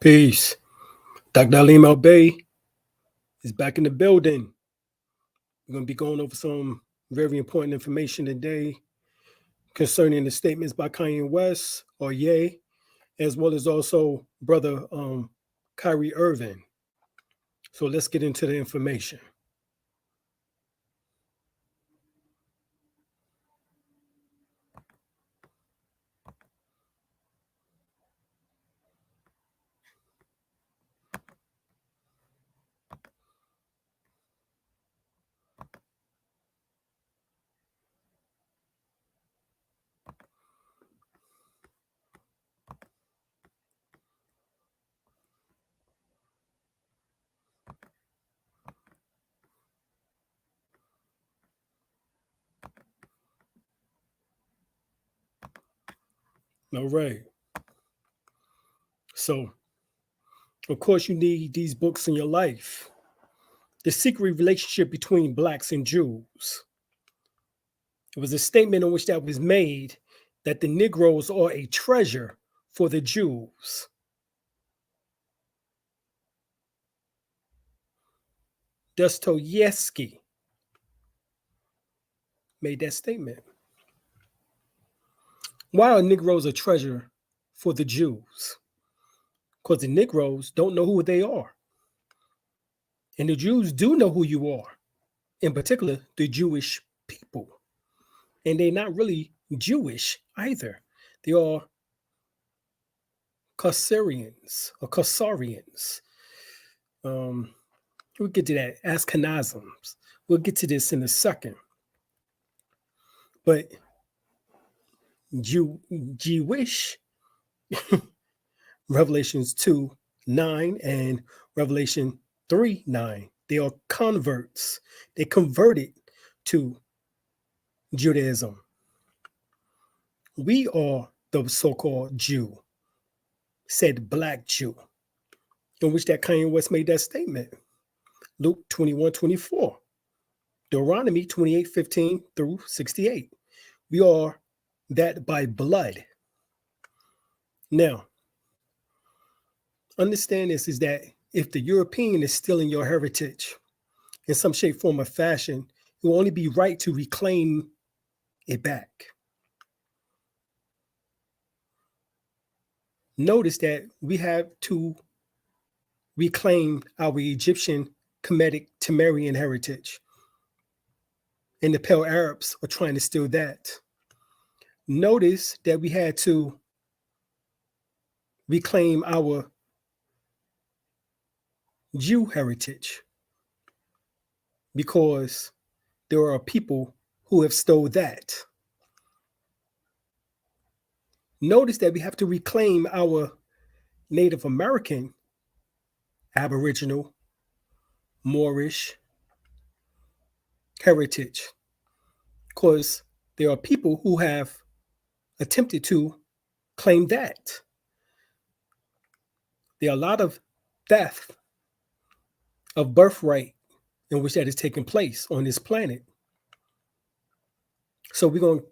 Peace. Dr. Alim El-Bey is back in the building. We're going to be going over some very important information today concerning the statements by Kanye West, or Ye, as well as also brother KYRIE Irving. So let's get into the information. All right. So, of course, you need these books in your life. The Secret Relationship Between Blacks and Jews. It was a statement in which that was made that the Negroes are a treasure for the Jews. Dostoevsky made that statement. Why are Negroes a treasure for the Jews? Because the Negroes don't know who they are. And the Jews do know who you are, in particular, the Jewish people. And they're not really Jewish either. They are Khazarians or Khazarians. We'll get to that, Ashkenazim. We'll get to this in a second. But Jewish, Revelations 2:9 and Revelation 3:9, they are converts. They converted to Judaism. We are the so-called Jew, said Black Jew, in which that Kanye West made that statement. Luke 21:24, Deuteronomy 28:15 through 68. We are that by blood. Now, understand this is that if the European is stealing your heritage in some shape, form, or fashion, it will only be right to reclaim it back. Notice that we have to reclaim our Egyptian Kemetic Temerian heritage. And the Pale Arabs are trying to steal that. Notice that we had to reclaim our Jew heritage because there are people who have stole that. Notice that we have to reclaim our Native American, Aboriginal, Moorish heritage because there are people who have attempted to claim that. There are a lot of theft of birthright in which that is taking place on this planet. So we're going to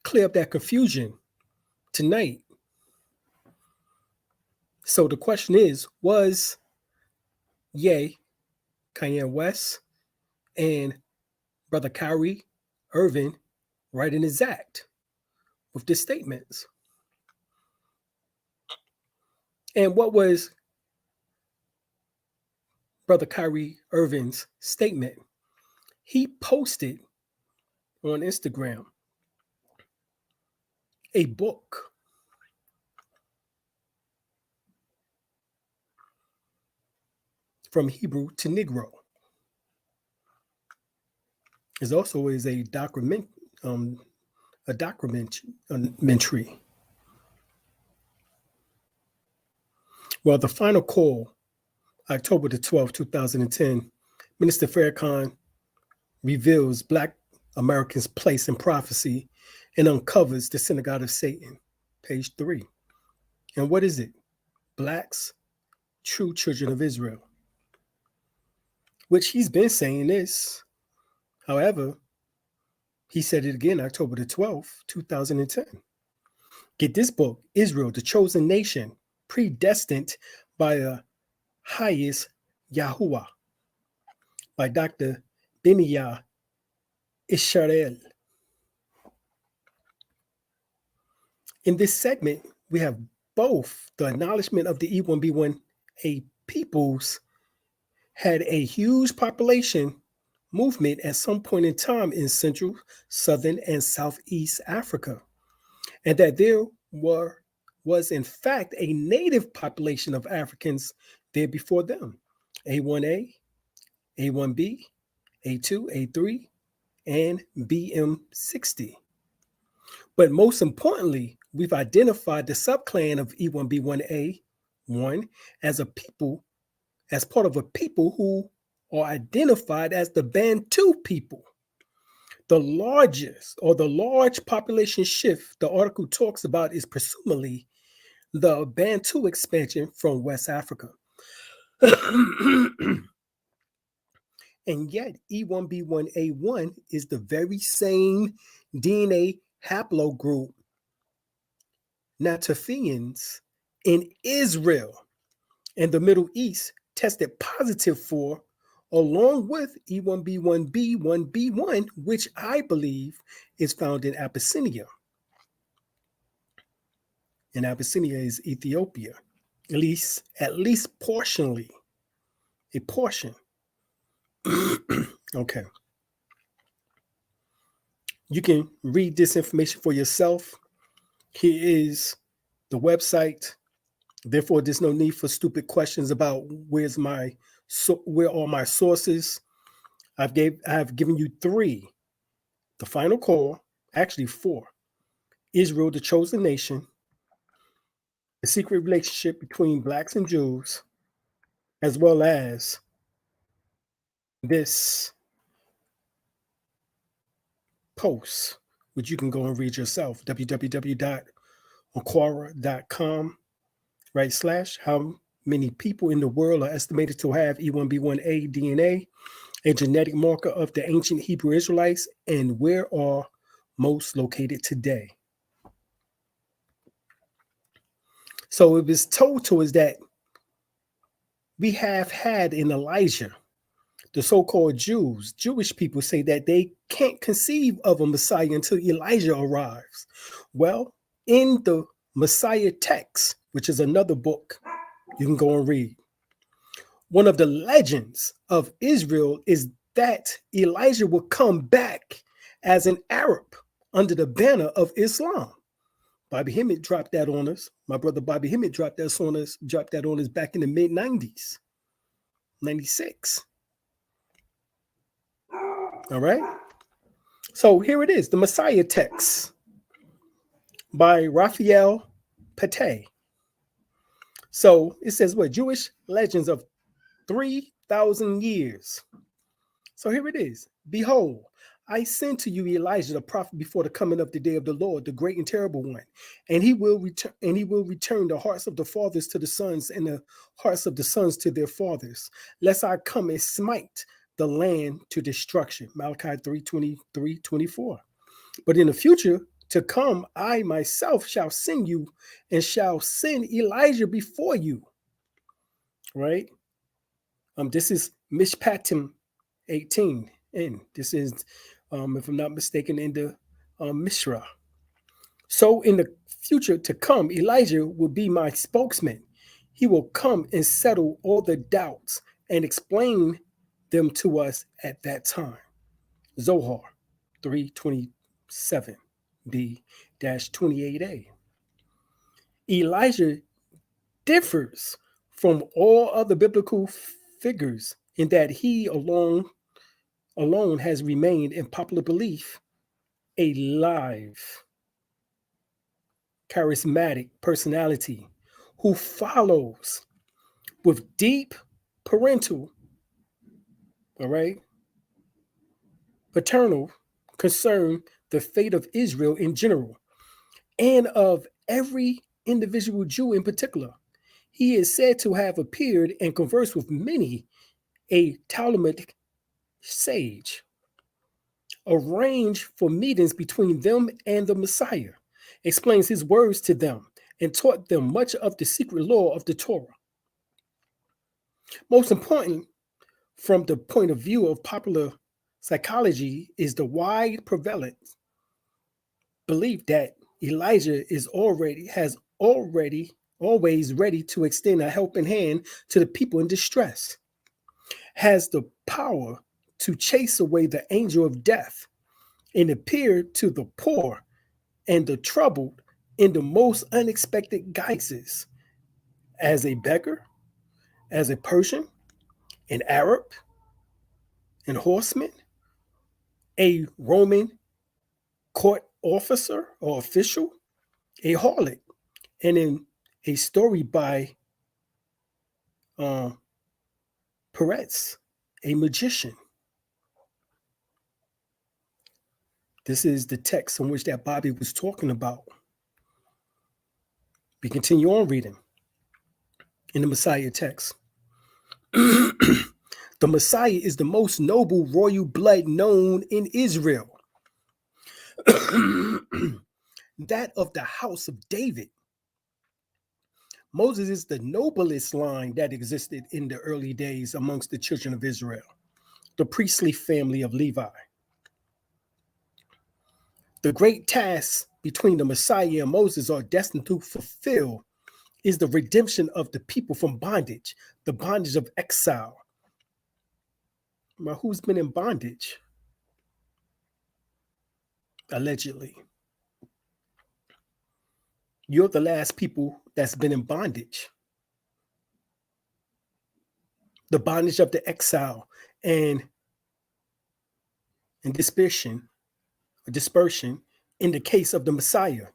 clear up that confusion tonight. So the question is, was Ye, Kanye West, and brother KYRIE Irving right in his act with these statements? And what was brother KYRIE Irving's statement? He posted on Instagram a book from Hebrew to Negro. It also is a documentary. Well, the final call, October the 12th, 2010, Minister Farrakhan reveals Black Americans' place in prophecy and uncovers the synagogue of Satan, page 3. And what is it? Blacks, true children of Israel. Which he's been saying this. However, he said it again, October the 12th, 2010. Get this book, Israel, the chosen nation, predestined by the highest Yahuwah by Dr. Beniah Israel. In this segment, we have both the acknowledgement of the E1B1A peoples had a huge population movement at some point in time in Central, Southern, and Southeast Africa, and that there was in fact a native population of Africans there before them, A1A, A1B, A2, A3, and BM60. But most importantly, we've identified the subclan of E1B1A1 as a people, as part of a people who are identified as the Bantu people. The largest or the large population shift the article talks about is presumably the Bantu expansion from West Africa. And yet, E1B1A1 is the very same DNA haplogroup Natufians in Israel and the Middle East tested positive for, along with E1B1B, 1B1, which I believe is found in Abyssinia. And Abyssinia is Ethiopia, at least portionally, a portion. Okay. You can read this information for yourself. Here is the website. Therefore, there's no need for stupid questions about where are my sources. I have given you 3. The Final Call, actually 4. Israel, the Chosen Nation, the secret relationship between Blacks and Jews, as well as this post, which you can go and read yourself, www.aquara.com, / how many people in the world are estimated to have E1B1A DNA, a genetic marker of the ancient Hebrew Israelites, and where are most located today. So it was told to us that we have had in Elijah, the so-called Jewish people say that they can't conceive of a Messiah until Elijah arrives. Well, in the Messiah text, which is another book you can go and read, one of the legends of Israel is that Elijah will come back as an Arab under the banner of Islam. Bobby Hemmett dropped that on us. My brother Bobby Hemmett dropped that on us back in the mid-90s, 96. All right. So here it is, the Messiah text by Raphael Pate. So it says what? Jewish legends of 3,000 years. So here it is. Behold, I send to you Elijah the prophet before the coming of the day of the Lord, the great and terrible one. And he will return the hearts of the fathers to the sons and the hearts of the sons to their fathers, lest I come and smite the land to destruction. Malachi 3:23-24. But in the future to come, I myself shall send you and shall send Elijah before you. Right? This is Mishpatim 18. And this is, if I'm not mistaken, in the Mishra. So in the future to come, Elijah will be my spokesman. He will come and settle all the doubts and explain them to us at that time. Zohar 3:27b-28a. Elijah differs from all other biblical figures in that he alone has remained in popular belief a live, charismatic personality who follows with deep paternal concern the fate of Israel in general and of every individual Jew in particular. He is said to have appeared and conversed with many a Talmudic sage, arranged for meetings between them and the Messiah, explains his words to them, and taught them much of the secret law of the Torah. Most important, from the point of view of popular psychology, is the wide prevalent belief that Elijah has always ready to extend a helping hand to the people in distress, has the power to chase away the angel of death and appear to the poor and the troubled in the most unexpected guises, as a beggar, as a Persian, an Arab, an horseman, a Roman court officer or official, a harlot, and in a story by Peretz, a magician. This is the text in which that Bobby was talking about. We continue on reading in the Messiah text. The Messiah is the most noble royal blood known in Israel, that of the house of David. Moses is the noblest line that existed in the early days amongst the children of Israel, the priestly family of Levi. The great task between the Messiah and Moses are destined to fulfill is the redemption of the people from bondage, the bondage of exile. Well, who's been in bondage? Allegedly. You're the last people that's been in bondage. The bondage of the exile and dispersion in the case of the Messiah,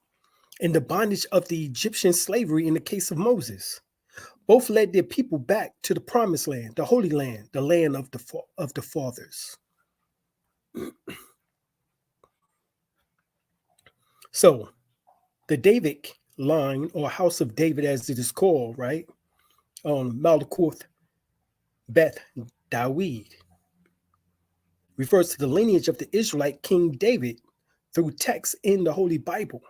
and the bondage of the Egyptian slavery in the case of Moses. Both led their people back to the promised land, the Holy Land, the land of the fathers. So, the Davidic line, or House of David as it is called, right? Malkuth Beth Dawid, refers to the lineage of the Israelite King David through texts in the Holy Bible,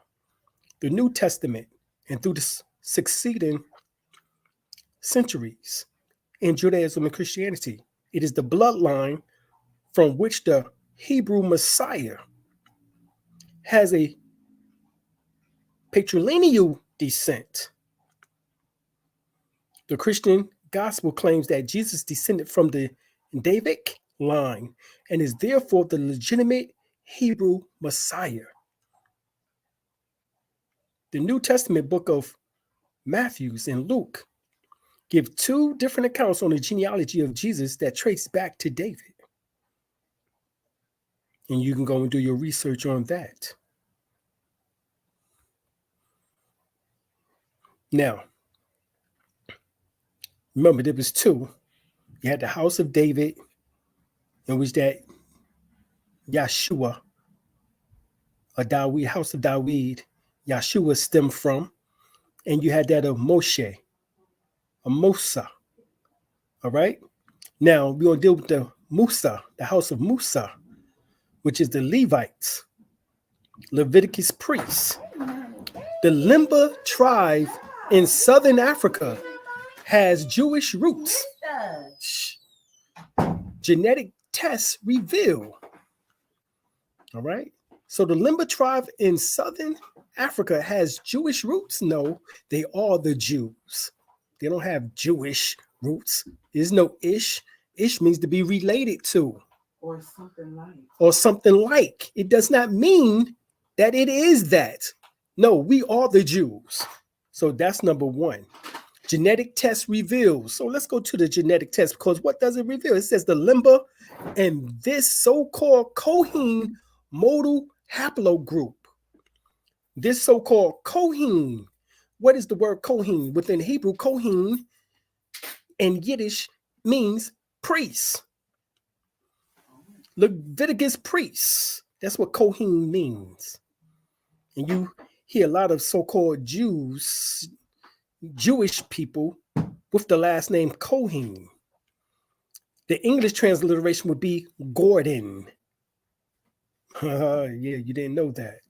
the New Testament, and through the succeeding centuries in Judaism and Christianity. It is the bloodline from which the Hebrew Messiah has a patrilineal descent. The Christian gospel claims that Jesus descended from the Davidic line and is therefore the legitimate Hebrew Messiah. The New Testament book of Matthew and Luke give two different accounts on the genealogy of Jesus that trace back to David. And you can go and do your research on that. Now, remember, there was two. You had the house of David, in which that Yeshua, or Dawid, house of Dawid, Yeshua stemmed from. And you had that of Moshe, or Musa. All right? Now, we're going to deal with the Musa, the house of Musa, which is the Levites, Leviticus priests. The Limba tribe in southern Africa has Jewish roots. Genetic tests reveal. All right. So the Limba tribe in southern Africa has Jewish roots. No, they are the Jews. They don't have Jewish roots. There's no Ish. Ish means to be related to. Or something like. Or something like. It does not mean that it is that. No, we are the Jews. So that's number one. Genetic test reveals. So let's go to the genetic test, because what does it reveal? It says the Limba and this so-called Kohen modal haplogroup. This so-called Kohen. What is the word Kohen? Within Hebrew, Kohen and Yiddish means priest. Leviticus priests. That's what Kohen means. And you hear a lot of so-called Jewish people with the last name Kohen. The English transliteration would be Gordon. Yeah, you didn't know that.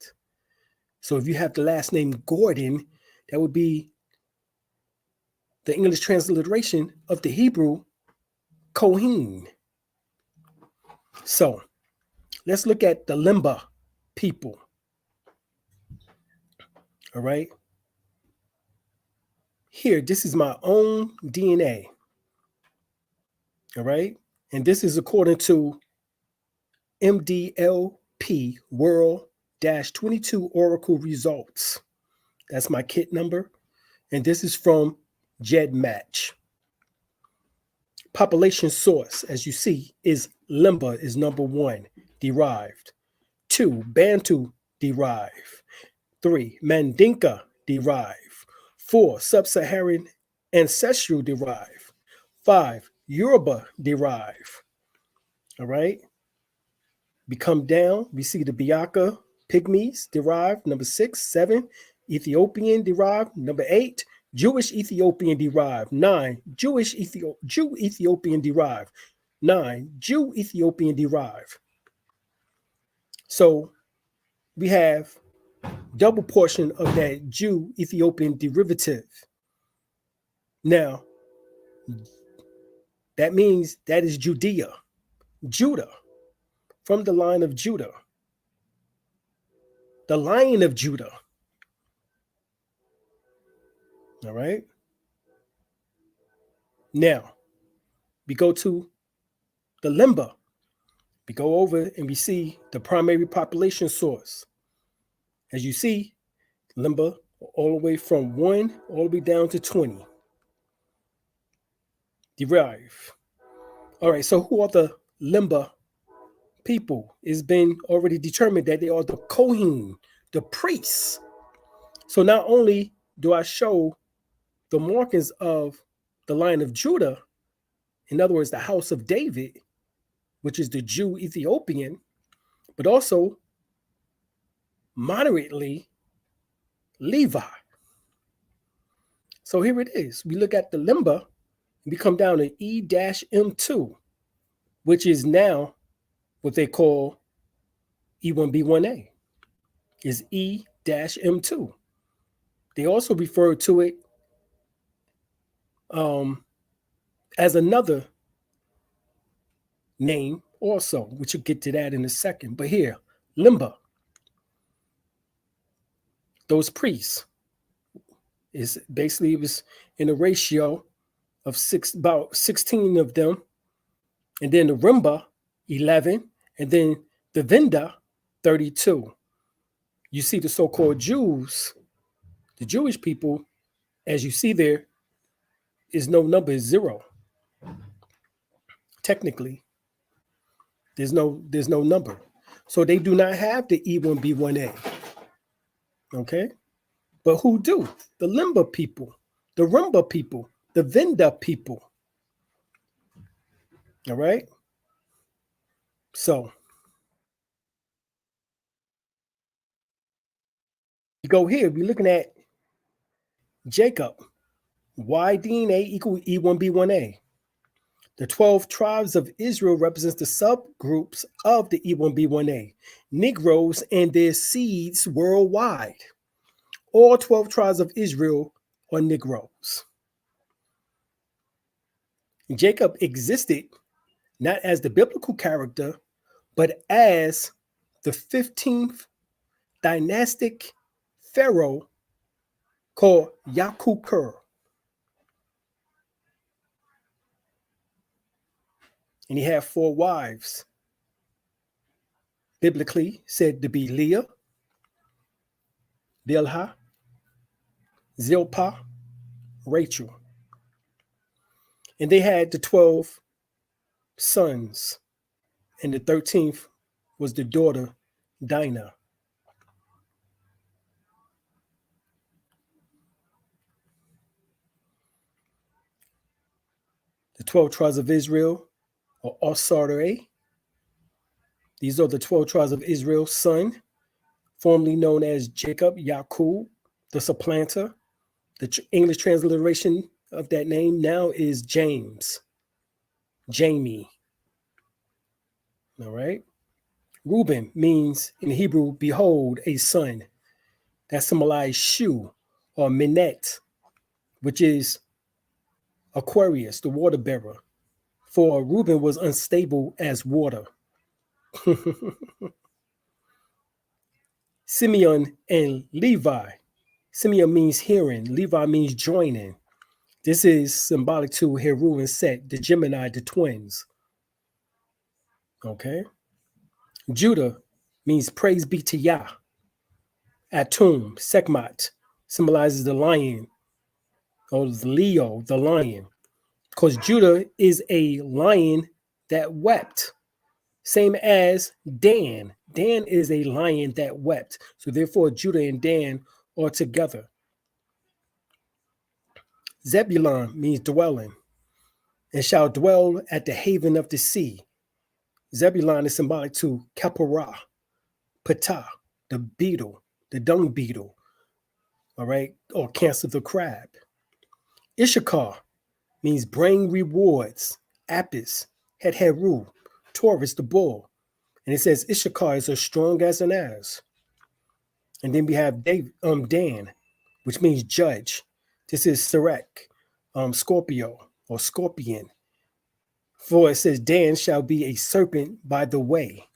So if you have the last name Gordon, that would be the English transliteration of the Hebrew Kohen. So let's look at the Limba people. All right. Here, this is my own DNA. All right. And this is according to MDLP World 22 Oracle results. That's my kit number. And this is from GEDmatch. Population source, as you see, is Limba is number 1, derived. 2, Bantu, derived. 3, Mandinka, derived. 4, Sub-Saharan ancestral, derived. 5, Yoruba, derived. All right. We come down, we see the Biaka Pygmies derived, number 6, 7, Ethiopian derived, number 8, Jewish Ethiopian derived, 9, Jew Ethiopian derived, 9, Jew Ethiopian derived. So we have double portion of that Jew Ethiopian derivative. Now, that means that is Judea, Judah, from the line of Judah, the Lion of Judah. All right. Now, we go to the Limba. We go over and we see the primary population source. As you see, Limba all the way from 1 all the way down to 20. Derive. All right, so who are the Limba people? It's been already determined that they are the Kohen, the priests. So not only do I show the markings of the line of Judah, in other words, the house of David, which is the Jew Ethiopian, but also moderately Levi. So here it is. We look at the Limba, we come down to E-M2, which is now what they call E1B1A, is E-M2. They also refer to it as another name also, which we'll get to that in a second. But here, Limba, those priests, is basically, it was in a ratio of about 16 of them, and then the Rimba, 11, and then the Vinda, 32. You see the so-called Jews, the Jewish people, as you see there, is no number, is 0. Technically, there's no number. So they do not have the E1B1A. Okay? But who do? The Limba people, the Rimba people, the Vinda people. All right? So you go here, we're looking at Jacob. Y DNA equal E1B1A. The 12 tribes of Israel represents the subgroups of the E1B1A, Negroes and their seeds worldwide. All 12 tribes of Israel are Negroes. Jacob existed not as the biblical character, but as the 15th dynastic pharaoh called Yakukur. And he had 4 wives, biblically said to be Leah, Bilhah, Zilpah, Rachel. And they had the 12 sons, and the 13th was the daughter Dinah. The 12 tribes of Israel, or Osarei. These are the 12 tribes of Israel's son, formerly known as Jacob, Yakub, the supplanter. The English transliteration of that name now is James, Jamie. All right. Reuben means in Hebrew, behold, a son. That symbolizes Shu or Minet, which is Aquarius, the water bearer. For Reuben was unstable as water. Simeon and Levi. Simeon means hearing. Levi means joining. This is symbolic to Heru and Set, the Gemini, the twins. Okay. Judah means praise be to Yah. Atum, Sekmat, symbolizes the lion, or the Leo, the lion. Because Judah is a lion that wept. Same as Dan. Dan is a lion that wept. So therefore, Judah and Dan are together. Zebulun means dwelling, and shall dwell at the haven of the sea. Zebulun is symbolic to Kapurah, Ptah, the beetle, the dung beetle, all right, or cancer the crab. Issachar means bring rewards. Apis, Het Heru, Taurus, the bull. And it says Issachar is as strong as an ass. And then we have Dan, which means judge. This is Serek, Scorpio or scorpion. For it says, Dan shall be a serpent by the way.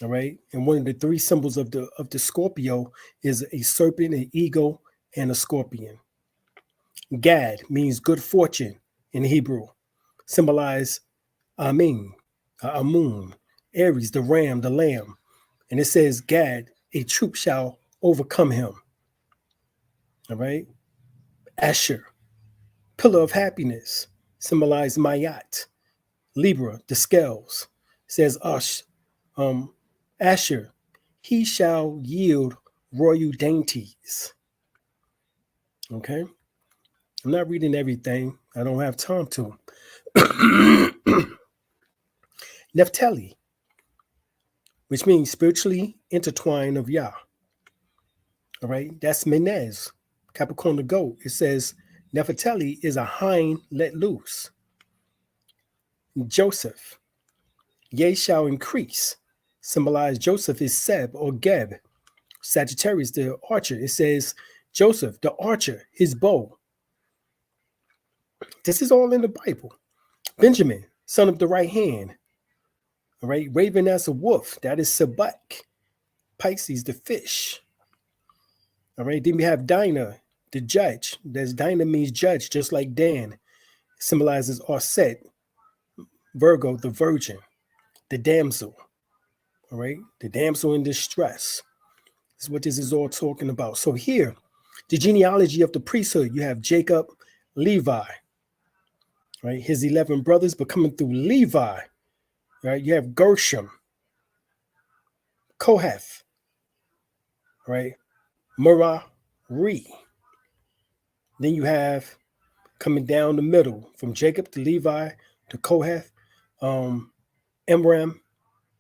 All right. And one of the three symbols of the Scorpio is a serpent, an eagle, and a scorpion. Gad means good fortune in Hebrew. Symbolize Amun, Aries, the ram, the lamb. And it says, Gad, a troop shall overcome him. All right. Asher, pillar of happiness, symbolize Mayat. Libra, the scales, says Asher, he shall yield royal dainties. Okay. I'm not reading everything. I don't have time to. Naphtali, which means spiritually intertwined of Yah. All right. That's Menez, Capricorn the goat. It says Naphtali is a hind let loose. Joseph, ye shall increase. Symbolize Joseph is Seb or Geb. Sagittarius, the archer. It says Joseph, the archer, his bow. This is all in the Bible. Benjamin, son of the right hand. All right. Raven as a wolf. That is Sabak. Pisces, the fish. All right. Then we have Dinah, the judge. That's Dinah means judge, just like Dan. It symbolizes Arset. Virgo, the virgin. The damsel. All right. The damsel in distress. That's what this is all talking about. So here, the genealogy of the priesthood, you have Jacob, Levi, right? His 11 brothers, but coming through Levi, right? You have Gershom, Kohath, right? Merari. Then you have coming down the middle from Jacob to Levi to Kohath, Amram,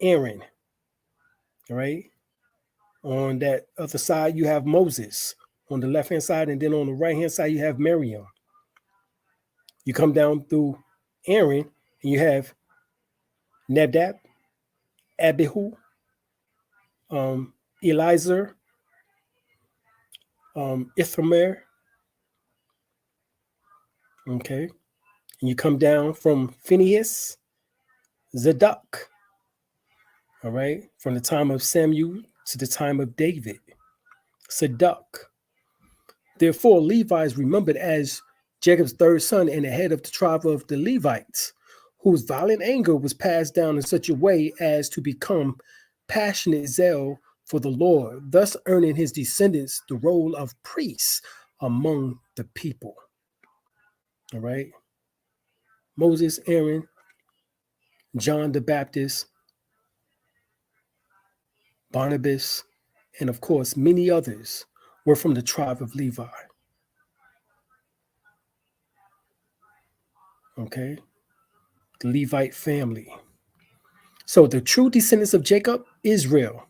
Aaron, all right? On that other side, you have Moses on the left-hand side, and then on the right-hand side, you have Miriam. You come down through Aaron, and you have Nadab, Abihu, Eliezer, Ithamar. Okay. And you come down from Phinehas, Zadok. All right. From the time of Samuel to the time of David. Zadok. Therefore, Levi is remembered as Jacob's third son and the head of the tribe of the Levites, whose violent anger was passed down in such a way as to become passionate zeal for the Lord, thus earning his descendants the role of priests among the people. All right. Moses, Aaron, John the Baptist, Barnabas, and of course, many others were from the tribe of Levi. Okay. The Levite family. So the true descendants of Jacob, Israel.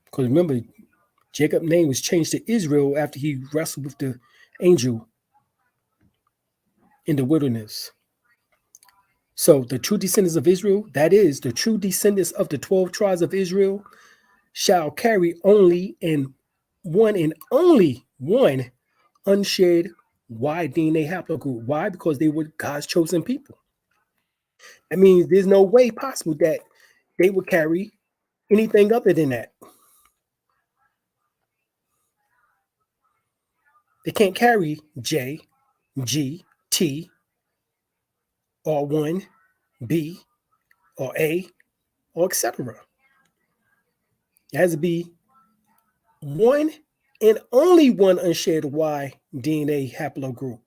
Because remember, Jacob's name was changed to Israel after he wrestled with the angel in the wilderness. So the true descendants of Israel, that is, the true descendants of the 12 tribes of Israel, shall carry only and only one unshared Y DNA haplogroup. Why? Because they were God's chosen people. That means there's no way possible that they would carry anything other than that. They can't carry J, G, T, or 1, B, or A, or etc. It has to be one and only one unshared Y DNA haplogroup,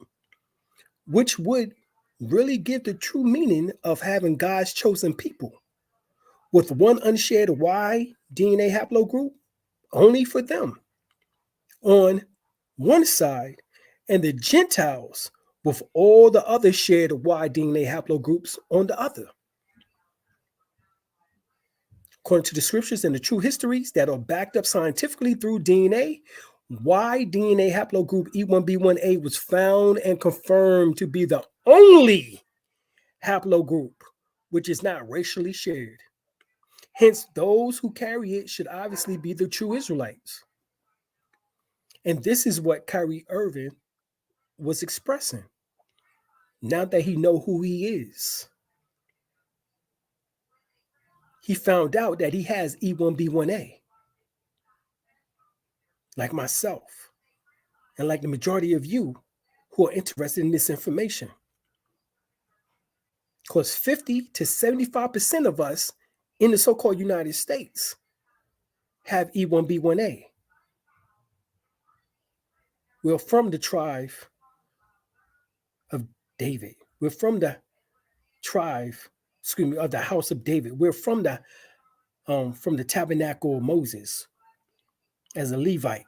which would really give the true meaning of having God's chosen people with one unshared Y DNA haplogroup only for them on one side, and the Gentiles with all the other shared Y DNA haplogroups on the other. According to the scriptures and the true histories that are backed up scientifically through DNA, Y DNA haplogroup E1B1A was found and confirmed to be the only haplogroup which is not racially shared. Hence, those who carry it should obviously be the true Israelites. And this is what KYRIE Irving was expressing. Now that he know who he is, he found out that he has E1B1A, like myself, and like the majority of you who are interested in this information. Because 50 to 75% of us in the so-called United States have E1B1A. We're from the tribe of David. We're from the tribe, of the house of David. We're from the tabernacle of Moses as a Levite.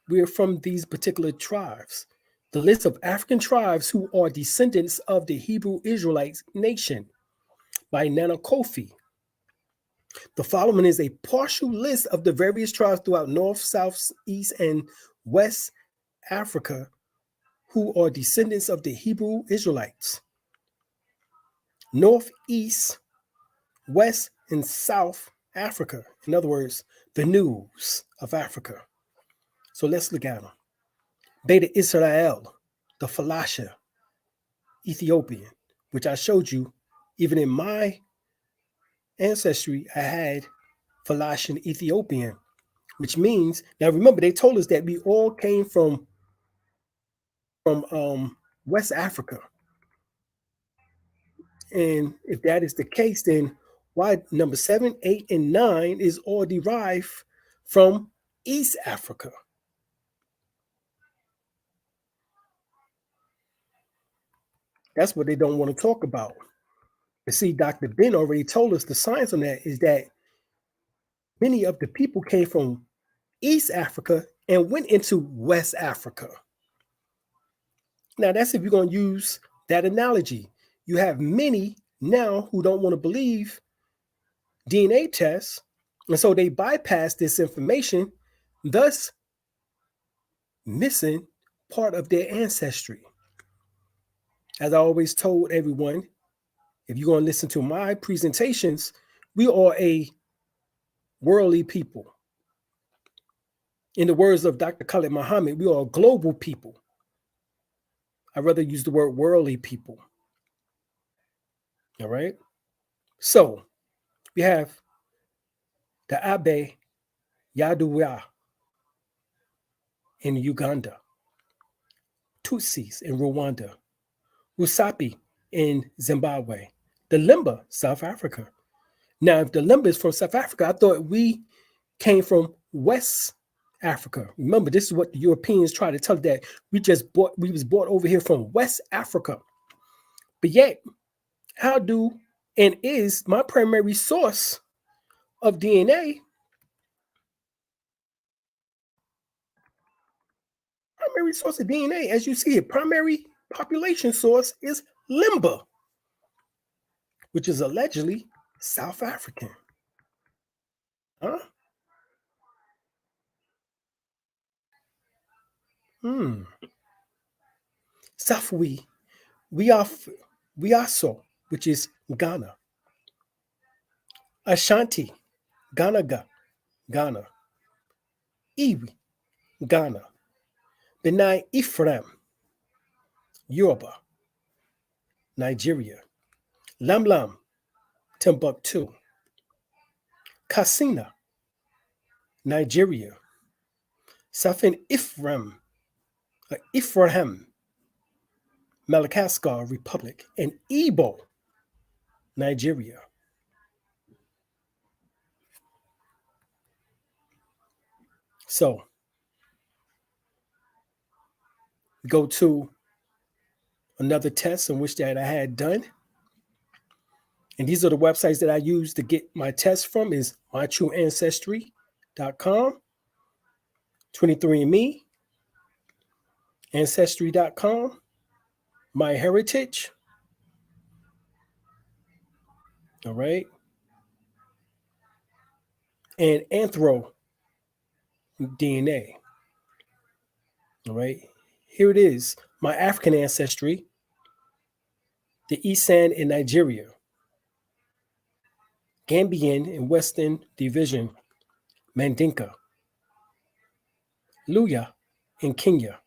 We're from these particular tribes. The list of African tribes who are descendants of the Hebrew Israelites nation by Nana Kofi. The following is a partial list of the various tribes throughout North, South, East, and West Africa who are descendants of the Hebrew Israelites. North, East, West, and South Africa. In other words, the news of Africa. So let's look at them. Beta Israel, the Falasha, Ethiopian, which I showed you. Even in my ancestry, I had Falashan Ethiopian, which means, now remember, they told us that we all came from West Africa. And if that is the case, then why number 7, 8, and 9 is all derived from East Africa? That's what they don't want to talk about. But see, Dr. Ben already told us the science on that is that many of the people came from East Africa and went into West Africa. Now, that's if you're going to use that analogy. You have many now who don't want to believe DNA tests, and so they bypass this information, thus missing part of their ancestry. As I always told everyone, if you're going to listen to my presentations, we are a worldly people. In the words of Dr. Khalid Muhammad, we are a global people. I'd rather use the word worldly people. All right. So we have the Abe Yaduwa in Uganda, Tutsis in Rwanda, Rusapi in Zimbabwe, the Limba, South Africa. Now, if the Limba is from South Africa, I thought we came from West Africa. Remember, this is what the Europeans try to tell, that we was brought over here from West Africa. But yet, how do and is my primary source of DNA? Primary source of DNA, as you see it, primary population source is Limba, which is allegedly South African. Huh? Safwi, Wiaso, which is Ghana. Ashanti, Ghana. Iwi, Ghana. Benai Ephraim, Yoruba, Nigeria. Lam Lam, Timbuktu. Katsina, Nigeria. Safin Ephraim, Madagascar Republic. And Igbo, Nigeria. So go to another test in which that I had done. And these are the websites that I use to get my test from is mytrueancestry.com, 23andMe, Ancestry.com, MyHeritage, all right, and Anthro DNA, all right. Here it is, my African ancestry, the Isan in Nigeria, Gambian in Western Division, Mandinka, Luya in Kenya,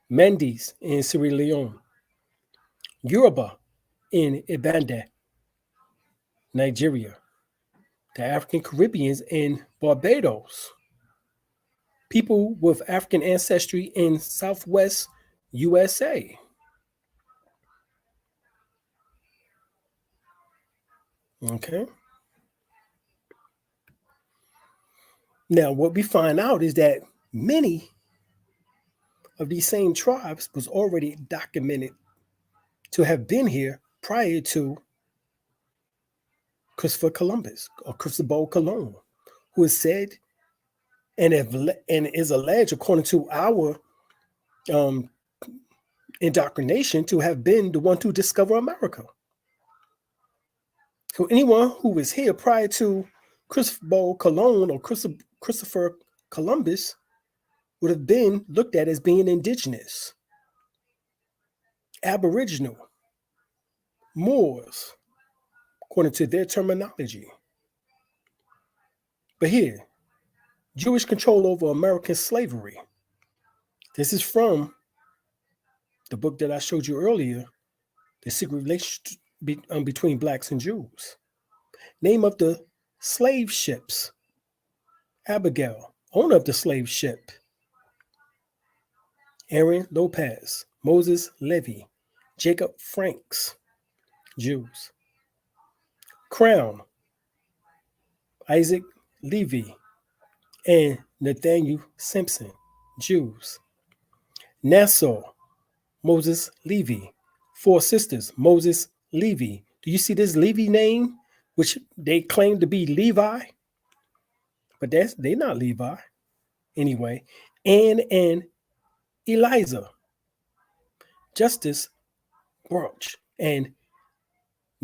Mendes in Sierra Leone, Yoruba in Ibanda, Nigeria, the African Caribbeans in Barbados, people with African ancestry in Southwest USA. Okay. Now, what we find out is that many of these same tribes was already documented to have been here prior to Christopher Columbus or Cristobal Colon, who is said and is alleged, according to our um, indoctrination, to have been the one to discover America. So anyone who was here prior to Cristobal Colon or Christopher Columbus would have been looked at as being indigenous, aboriginal, Moors, according to their terminology. But here, Jewish control over American slavery. This is from the book that I showed you earlier, The Secret Relationship Between Blacks and Jews. Name of the slave ships: Abigail, owner of the slave ship, Aaron Lopez, Moses Levy, Jacob Franks, Jews. Crown, Isaac Levy, and Nathaniel Simpson, Jews. Nassau, Moses Levy. Four sisters, Moses Levy. Do you see this Levy name, which they claim to be Levi? But they're not Levi. Anyway, Anne and Eliza, Justice Broch, and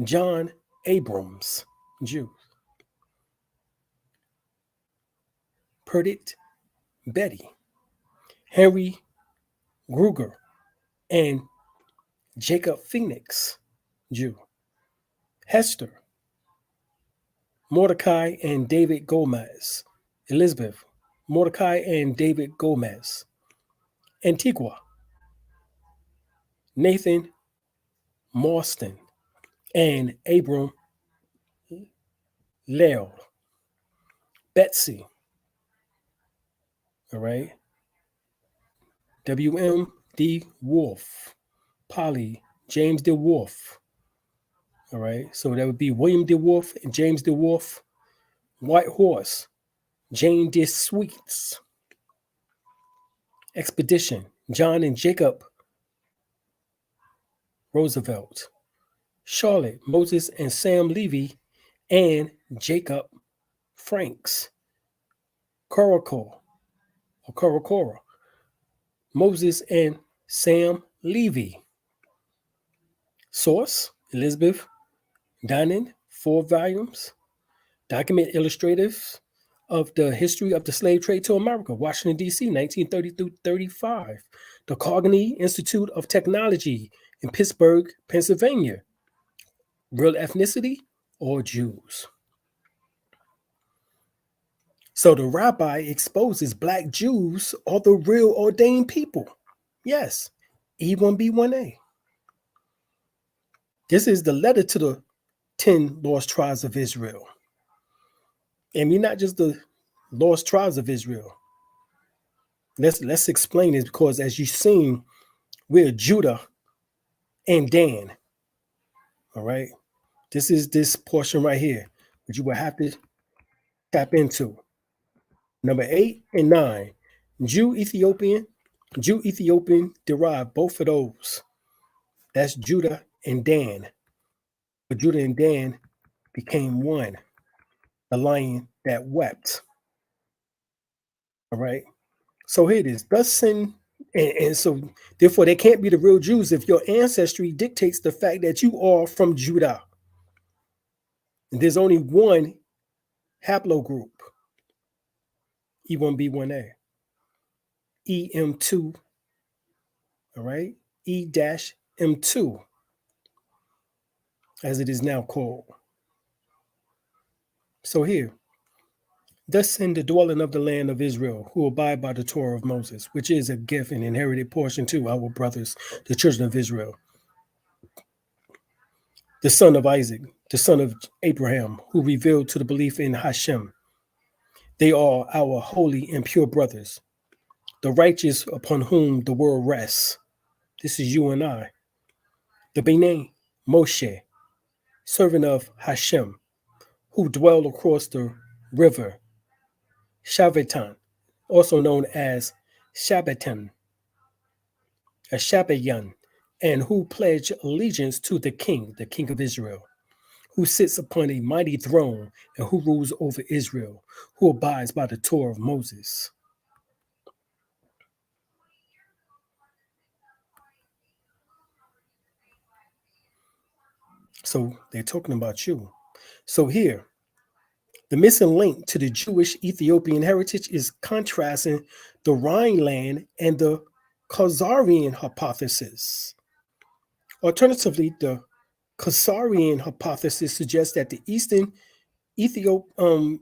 John Abrams, Jews. Perdit Betty, Henry Gruger, and Jacob Phoenix, Jew. Hester, Mordecai and David Gomez. Elizabeth, Mordecai and David Gomez. Antigua, Nathan Marston and Abram Leo. Betsy, all right. W.M. D. Wolfe. Polly, James De Wolfe. All right. So that would be William De Wolfe and James De Wolfe. White Horse, Jane De Sweets. Expedition, John and Jacob Roosevelt. Charlotte, Moses and Sam Levy, and Jacob Franks. Coracor, Moses and Sam Levy. Source, Elizabeth Dinan, 4 volumes. Document illustrative of the history of the slave trade to America, Washington, D.C., 1930 through 35. The Carnegie Institute of Technology in Pittsburgh, Pennsylvania. Real ethnicity or Jews? So the rabbi exposes Black Jews are the real ordained people. Yes, E1B1A. This is the letter to the 10 lost tribes of Israel. And we're not just the lost tribes of Israel. Let's explain this, because as you've seen, we're Judah and Dan. All right. This is this portion right here, which you will have to tap into. Number 8 and 9. Jew Ethiopian derived both of those. That's Judah and Dan. But Judah and Dan became one, the lion that wept. All right. So here it is. Thus sin, and so therefore they can't be the real Jews if your ancestry dictates the fact that you are from Judah. And there's only one haplogroup, E1B1A, EM2, all right, E-M2, as it is now called. So here, thus in the dwelling of the land of Israel, who abide by the Torah of Moses, which is a gift and inherited portion to our brothers, the children of Israel, the son of Isaac, the son of Abraham, who revealed to the belief in Hashem. They are our holy and pure brothers, the righteous upon whom the world rests. This is you and I. The Bnei Moshe, servant of Hashem, who dwell across the river Shavatan, also known as Shabbatan, a Shabbayan, and who pledge allegiance to the king of Israel, who sits upon a mighty throne and who rules over Israel, who abides by the Torah of Moses. So they're talking about you. So here, the missing link to the Jewish Ethiopian heritage is contrasting the Rhineland and the Khazarian hypothesis. Alternatively, the Khazarian hypothesis suggests that the Eastern European,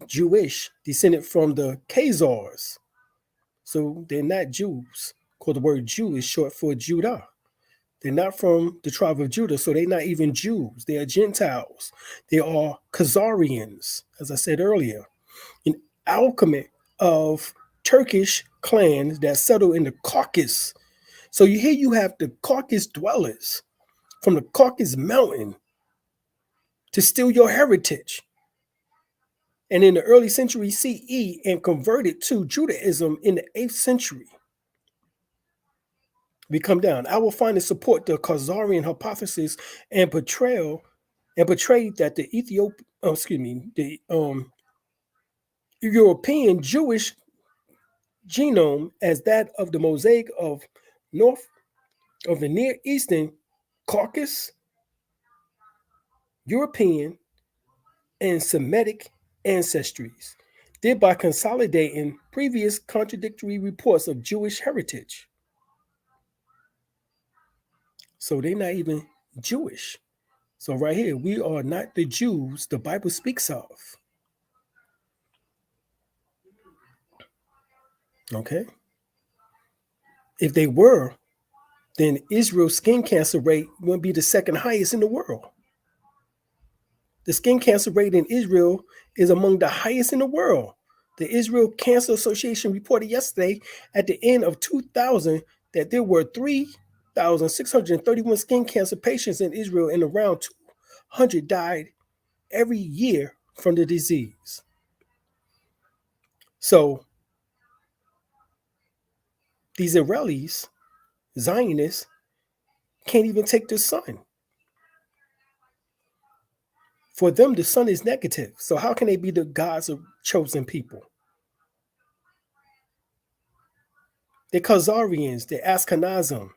Jewish, descended from the Khazars. So they're not Jews. Called the word Jew is short for Judah. They're not from the tribe of Judah, so they're not even Jews. They are Gentiles. They are Khazarians, as I said earlier, an alchemy of Turkish clans that settled in the Caucasus. So you have the Caucasus dwellers from the Caucasus mountain to steal your heritage. And in the early century CE and converted to Judaism in the 8th century. We come down. I will find and support the Khazarian hypothesis and portray that the European Jewish genome as that of the mosaic of the Near Eastern Caucasus, European, and Semitic ancestries, thereby consolidating previous contradictory reports of Jewish heritage. So they're not even Jewish. So right here, we are not the Jews the Bible speaks of. Okay? If they were, then Israel's skin cancer rate wouldn't be the second highest in the world. The skin cancer rate in Israel is among the highest in the world. The Israel Cancer Association reported yesterday at the end of 2000 that there were 3,631 skin cancer patients in Israel, and around 200 died every year from the disease. So these Israelis, Zionists, can't even take the sun. For them, the sun is negative. So how can they be the God's chosen people? They're Khazarians, they're Ashkenazim,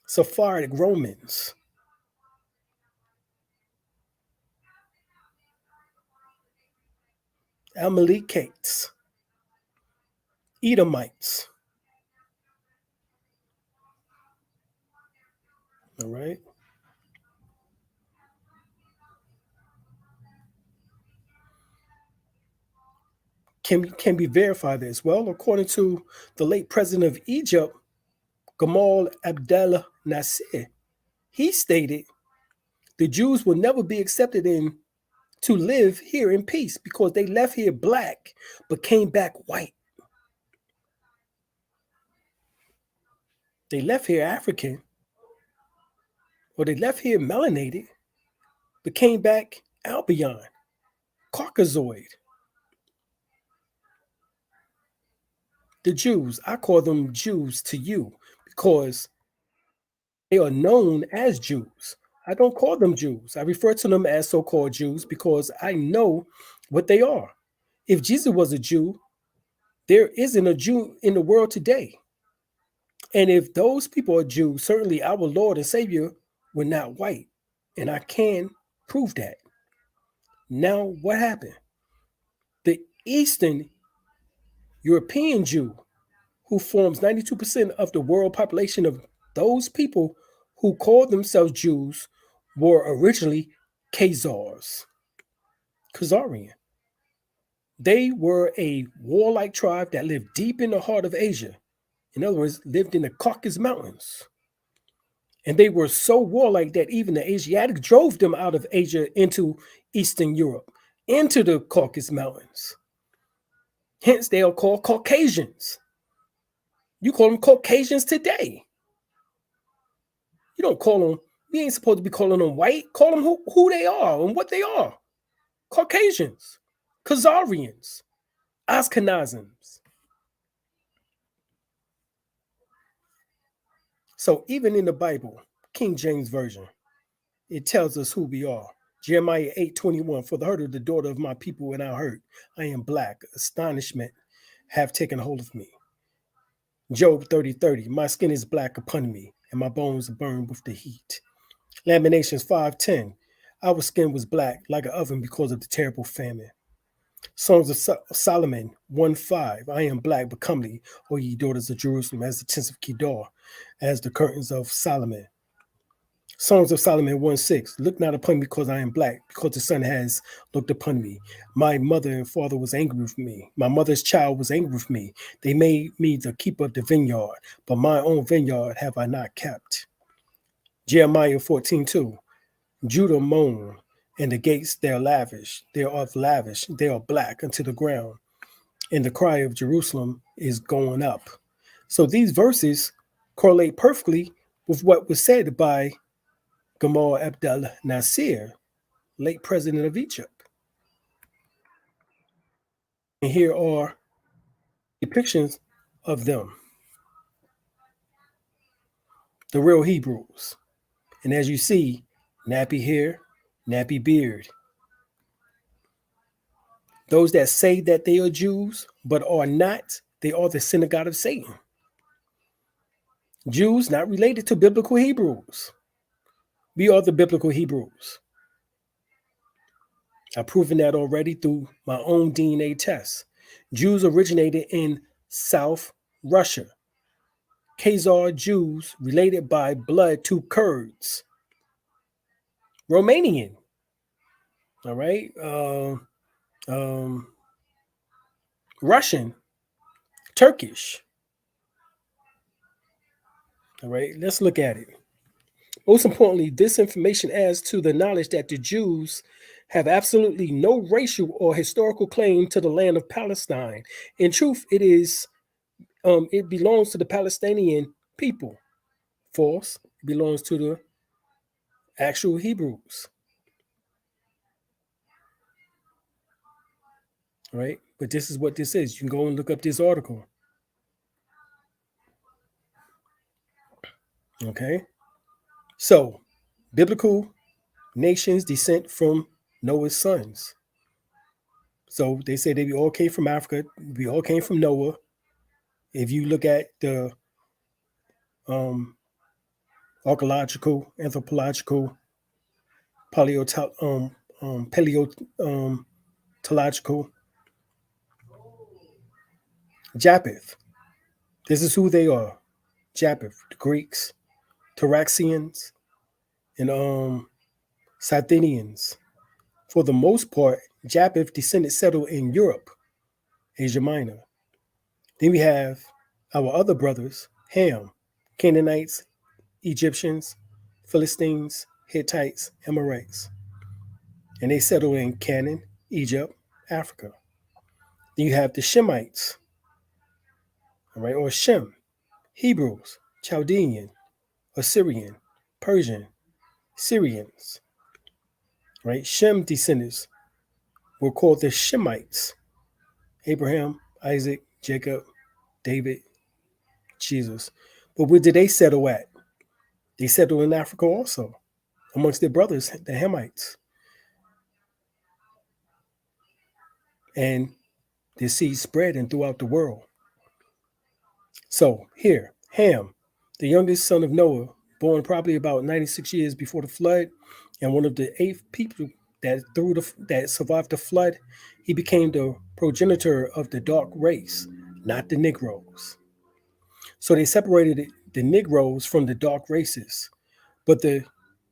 Sephardic Romans. Amalekites, Edomites. All right. Can we verify this? Well, according to the late president of Egypt, Gamal Abdel Nasser, he stated the Jews will never be accepted in to live here in peace because they left here black but came back white. They left here African, or they left here melanated but came back Albion, Caucasoid. The Jews, I call them Jews to you because they are known as Jews. I don't call them Jews. I refer to them as so-called Jews because I know what they are. If Jesus was a Jew, there isn't a Jew in the world today. And if those people are Jews, certainly our Lord and Savior were not white. And I can prove that. Now, what happened? The Eastern European Jew, who forms 92% of the world population of those people who called themselves Jews, were originally Khazars, Khazarian. They were a warlike tribe that lived deep in the heart of Asia. In other words, lived in the Caucasus Mountains. And they were so warlike that even the Asiatics drove them out of Asia into Eastern Europe, into the Caucasus Mountains. Hence, they are called Caucasians. You call them Caucasians today. You don't call them, we ain't supposed to be calling them white. Call them who they are and what they are. Caucasians, Khazarians, Ashkenazim. So even in the Bible, King James Version, it tells us who we are. Jeremiah 8:21, for the hurt of the daughter of my people and I hurt. I am black. Astonishment have taken hold of me. Job 30:30, my skin is black upon me, and my bones are burned with the heat. Lamentations 5:10, our skin was black like an oven because of the terrible famine. Songs of Solomon 1:5, I am black but comely, O ye daughters of Jerusalem, as the tents of Kedar, as the curtains of Solomon. Songs of Solomon 1:6, look not upon me because I am black, because the sun has looked upon me. My mother and father was angry with me. My mother's child was angry with me. They made me the keeper of the vineyard, but my own vineyard have I not kept. Jeremiah 14:2, Judah moan, and the gates they are lavish, they are black unto the ground, and the cry of Jerusalem is going up. So these verses correlate perfectly with what was said by Gamal Abdel Nasser, late president of Egypt. And here are depictions of them, the real Hebrews. And as you see, nappy hair, nappy beard. Those that say that they are Jews but are not, they are the synagogue of Satan. Jews not related to biblical Hebrews. We are the biblical Hebrews. I've proven that already through my own DNA test. Jews originated in South Russia. Khazar Jews related by blood to Kurds. Romanian. All right. Russian. Turkish. All right. Let's look at it. Most importantly, this information adds to the knowledge that the Jews have absolutely no racial or historical claim to the land of Palestine. In truth, it belongs to the Palestinian people. False. It belongs to the actual Hebrews. Right? But this is what this is. You can go and look up this article. Okay? So, biblical nations descent from Noah's sons. So they say we all came from Africa. We all came from Noah. If you look at the archaeological, anthropological, paleontological, Japheth. This is who they are. Japheth, the Greeks, Taraxians, and Scythians. For the most part, Japheth descendants settled in Europe Asia Minor. Then we have our other brothers, Ham, Canaanites, Egyptians, Philistines, Hittites, Amorites. And they settled in Canaan, Egypt, Africa. Then you have the Shemites, all right, or Shem, Hebrews, Chaldean, Assyrian, Persian, Syrians, right? Shem descendants were called the Shemites. Abraham, Isaac, Jacob, David, Jesus. But where did they settle at? They settled in Africa also, amongst their brothers, the Hamites. And their seed spreading throughout the world. So here, Ham, the youngest son of Noah, born probably about 96 years before the flood, and one of the 8 people that survived the flood, he became the progenitor of the dark race, not the Negroes. So they separated the Negroes from the dark races, but the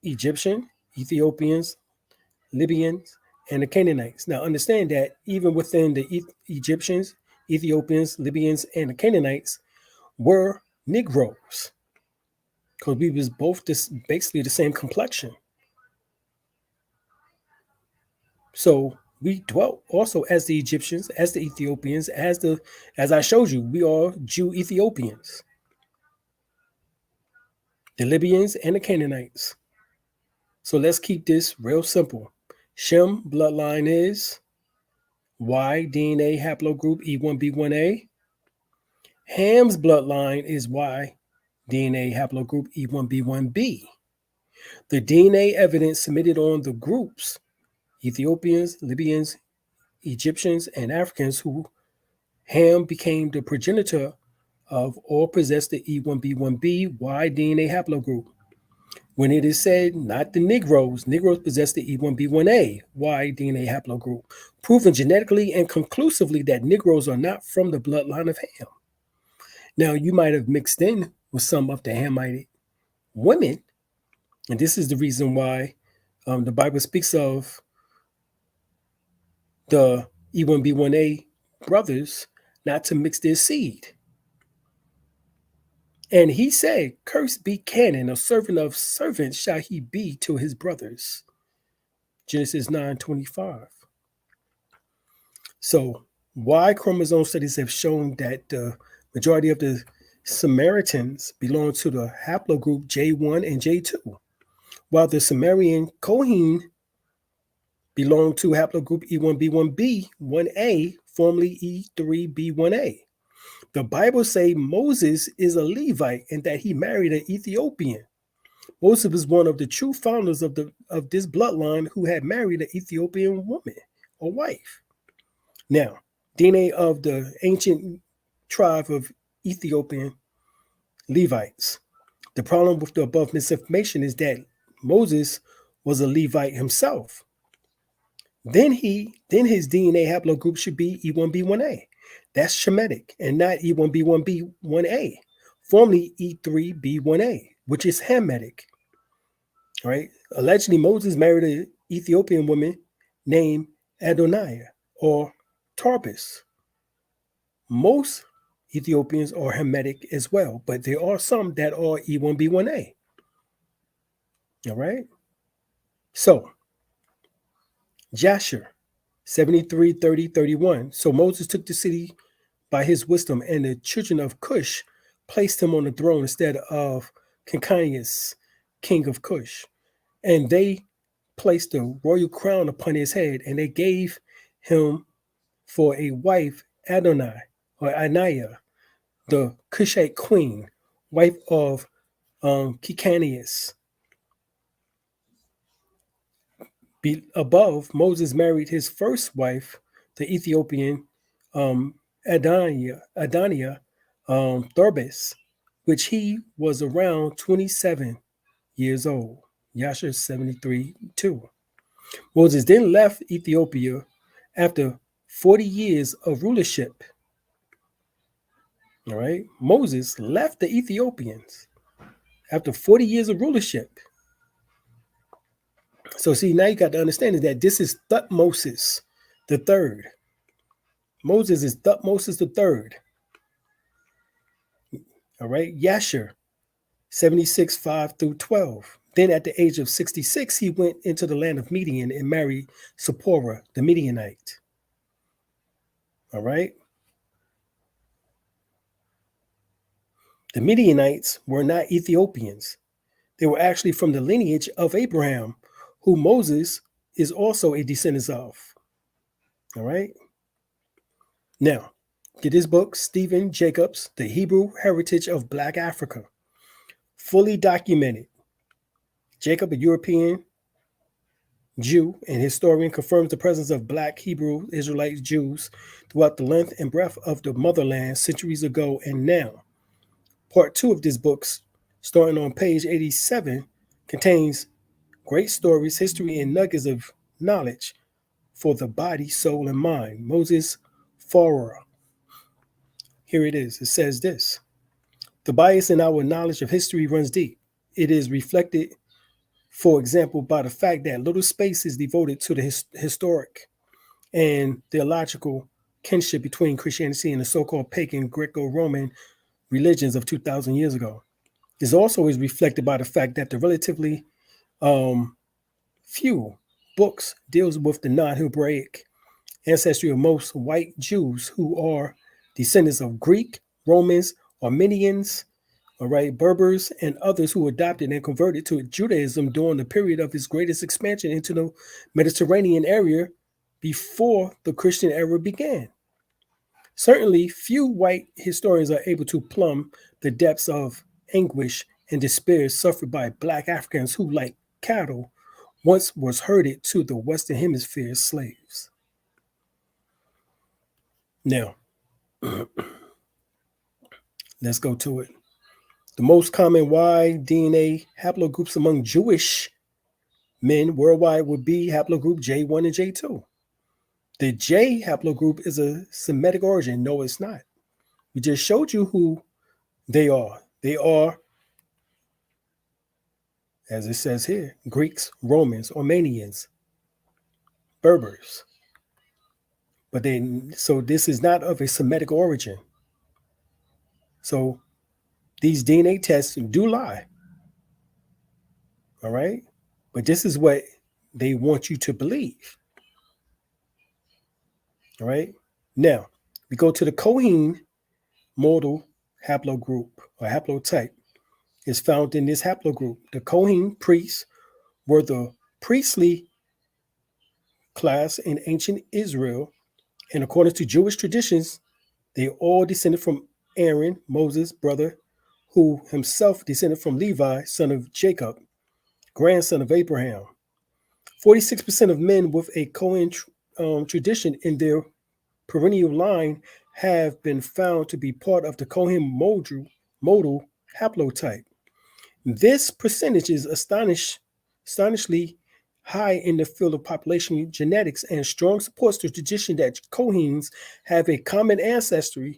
Egyptian, Ethiopians, Libyans, and the Canaanites. Now understand that even within the Egyptians, Ethiopians, Libyans, and the Canaanites were Negroes, because we was both basically the same complexion. So we dwelt also as the Egyptians, as the Ethiopians, as I showed you, we are Jew Ethiopians, the Libyans and the Canaanites. So let's keep this real simple. Shem bloodline is Y DNA haplogroup E1B1A. Ham's bloodline is Y DNA haplogroup E1B1B. The DNA evidence submitted on the groups, Ethiopians, Libyans, Egyptians, and Africans, who Ham became the progenitor of, all possessed the E1B1B Y DNA haplogroup. When it is said not the Negroes possess the E1B1A Y DNA haplogroup, proving genetically and conclusively that Negroes are not from the bloodline of Ham. Now, you might have mixed in with some of the Hamite women, and this is the reason why the Bible speaks of the E1B1A brothers not to mix their seed. And he said, "Cursed be Canaan, a servant of servants shall he be to his brothers." Genesis 9:25. So Y chromosome studies have shown that the majority of the Samaritans belong to the haplogroup J1 and J2, while the Sumerian Kohen belong to haplogroup E1B1B 1A, formerly E3B1A. The Bible say Moses is a Levite and that he married an Ethiopian. Moses was one of the true founders of this bloodline who had married an Ethiopian woman or wife. Now, DNA of the ancient tribe of Ethiopian Levites. The problem with the above misinformation is that Moses was a Levite himself. Then his DNA haplogroup should be E1B1A. That's Shemitic and not E1B1B1A, formerly E3B1A, which is Hamitic. All right. Allegedly, Moses married an Ethiopian woman named Adoniah or Tarbis. Most Ethiopians are Hamitic as well, but there are some that are E1B1A. All right. So, Jasher, 73, 30, 31. So Moses took the city by his wisdom, and the children of Cush placed him on the throne instead of KANYE, king of Cush. And they placed the royal crown upon his head, and they gave him for a wife Adonai, or Anaiah, the Cushite queen, wife of Kikanius. Above, Moses married his first wife, the Ethiopian Adoniah Thurbis, which he was around 27 years old. Yasha 73:2. Moses then left Ethiopia after 40 years of rulership. All right. Moses left the Ethiopians after 40 years of rulership. So see, now you got to understand is that this is Thutmose the third. Moses is Thutmose the third. All right. Yasher, 76, 5 through 12. Then at the age of 66, he went into the land of Midian and married Zipporah, the Midianite. All right. The Midianites were not Ethiopians. They were actually from the lineage of Abraham, who Moses is also a descendant of. All right. Now, get his book, Stephen Jacobs, The Hebrew Heritage of Black Africa. Fully documented. Jacob, a European Jew and historian, confirms the presence of Black Hebrew Israelite Jews throughout the length and breadth of the motherland centuries ago and now. Part 2 of this book, starting on page 87, contains great stories, history, and nuggets of knowledge for the body, soul, and mind. Moses Farah. Here it is. It says this. The bias in our knowledge of history runs deep. It is reflected, for example, by the fact that little space is devoted to the historic and theological kinship between Christianity and the so-called pagan Greco-Roman religions of 2,000 years ago. This also is reflected by the fact that the relatively few books deals with the non-Hebraic ancestry of most white Jews who are descendants of Greek, Romans, Armenians, all right, Berbers, and others who adopted and converted to Judaism during the period of its greatest expansion into the Mediterranean area before the Christian era began. Certainly, few white historians are able to plumb the depths of anguish and despair suffered by Black Africans who, like cattle, once was herded to the Western Hemisphere as slaves. Now, let's go to it. The most common Y DNA haplogroups among Jewish men worldwide would be haplogroup J1 and J2. The J haplogroup is a Semitic origin. No, it's not. We just showed you who they are. They are, as it says here, Greeks, Romans, Armenians, Berbers. But so this is not of a Semitic origin. So these DNA tests do lie. All right? But this is what they want you to believe. All right? Now, we go to the Cohen model haplogroup or haplotype. Is found in this haplogroup. The Cohen priests were the priestly class in ancient Israel, and according to Jewish traditions, they all descended from Aaron, Moses' brother, who himself descended from Levi, son of Jacob, grandson of Abraham. 46% of men with a Cohen tradition in their perennial line have been found to be part of the Cohen modal haplotype. This percentage is astonishingly high in the field of population genetics and strong supports the tradition that Cohens have a common ancestor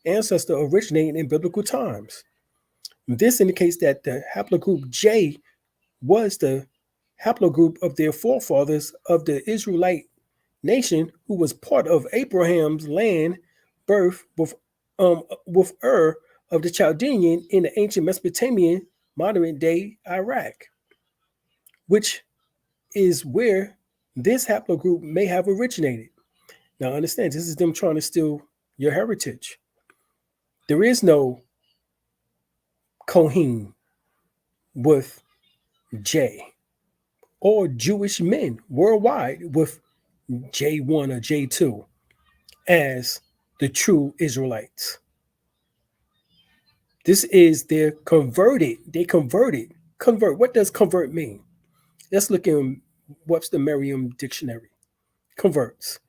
originating in biblical times. This indicates that the haplogroup J was the haplogroup of their forefathers of the Israelite nation who was part of Abraham's land birth with Ur of the Chaldean in the ancient Mesopotamian modern day Iraq, which is where this haplogroup may have originated. Now understand, this is them trying to steal your heritage. There is no Kohen with J or Jewish men worldwide with J1 or J2 as the true Israelites. This is their converted. They converted. Convert. What does convert mean? Let's look in Webster Merriam Dictionary. Converts.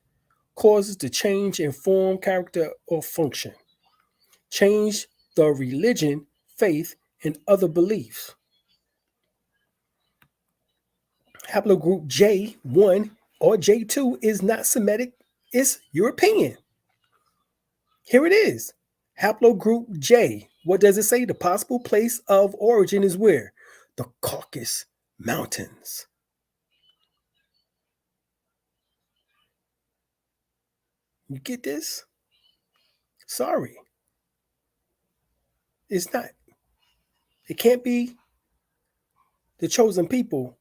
Causes to change in form, character, or function. Change the religion, faith, and other beliefs. Haplogroup J1 or J2 is not Semitic, it's European. Here it is. Haplogroup J. What does it say? The possible place of origin is where? The Caucasus Mountains. You get this? Sorry. It's not. It can't be the chosen people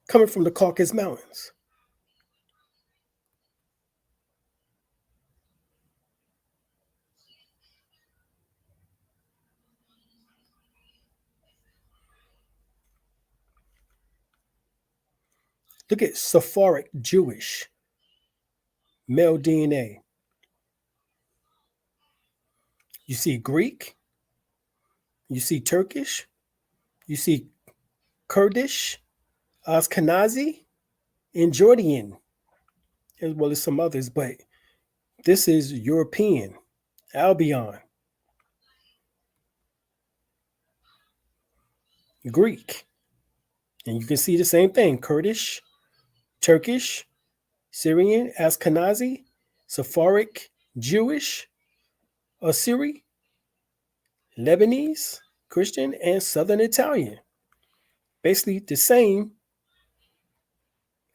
coming from the Caucasus Mountains. Look at Sephardic Jewish male DNA. You see Greek, you see Turkish, you see Kurdish, Ashkenazi, and Jordan, as well as some others, but this is European, Albion, Greek. And you can see the same thing: Kurdish, Turkish, Syrian, Ashkenazi, Sephardic, Jewish, Assyri, Lebanese, Christian, and Southern Italian. Basically the same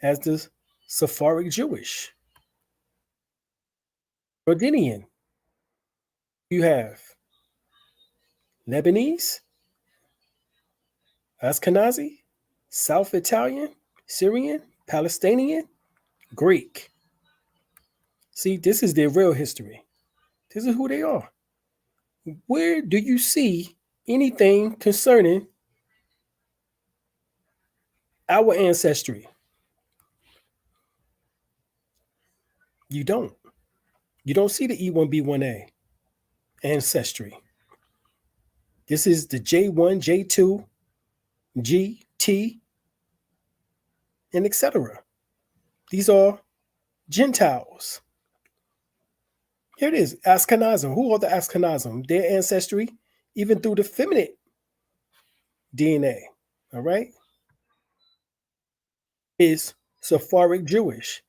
as the Sephardic Jewish. Jordanian, you have Lebanese, Ashkenazi, South Italian, Syrian, Palestinian, Greek. See, this is their real history. This is who they are. Where do you see anything concerning our ancestry? You don't. You don't see the E1B1A ancestry. This is the J1, J2, G, T, and etc. These are Gentiles. Here it is, Ashkenazim. Who are the Ashkenazim? Their ancestry, even through the feminine DNA, all right, is Sephardic Jewish,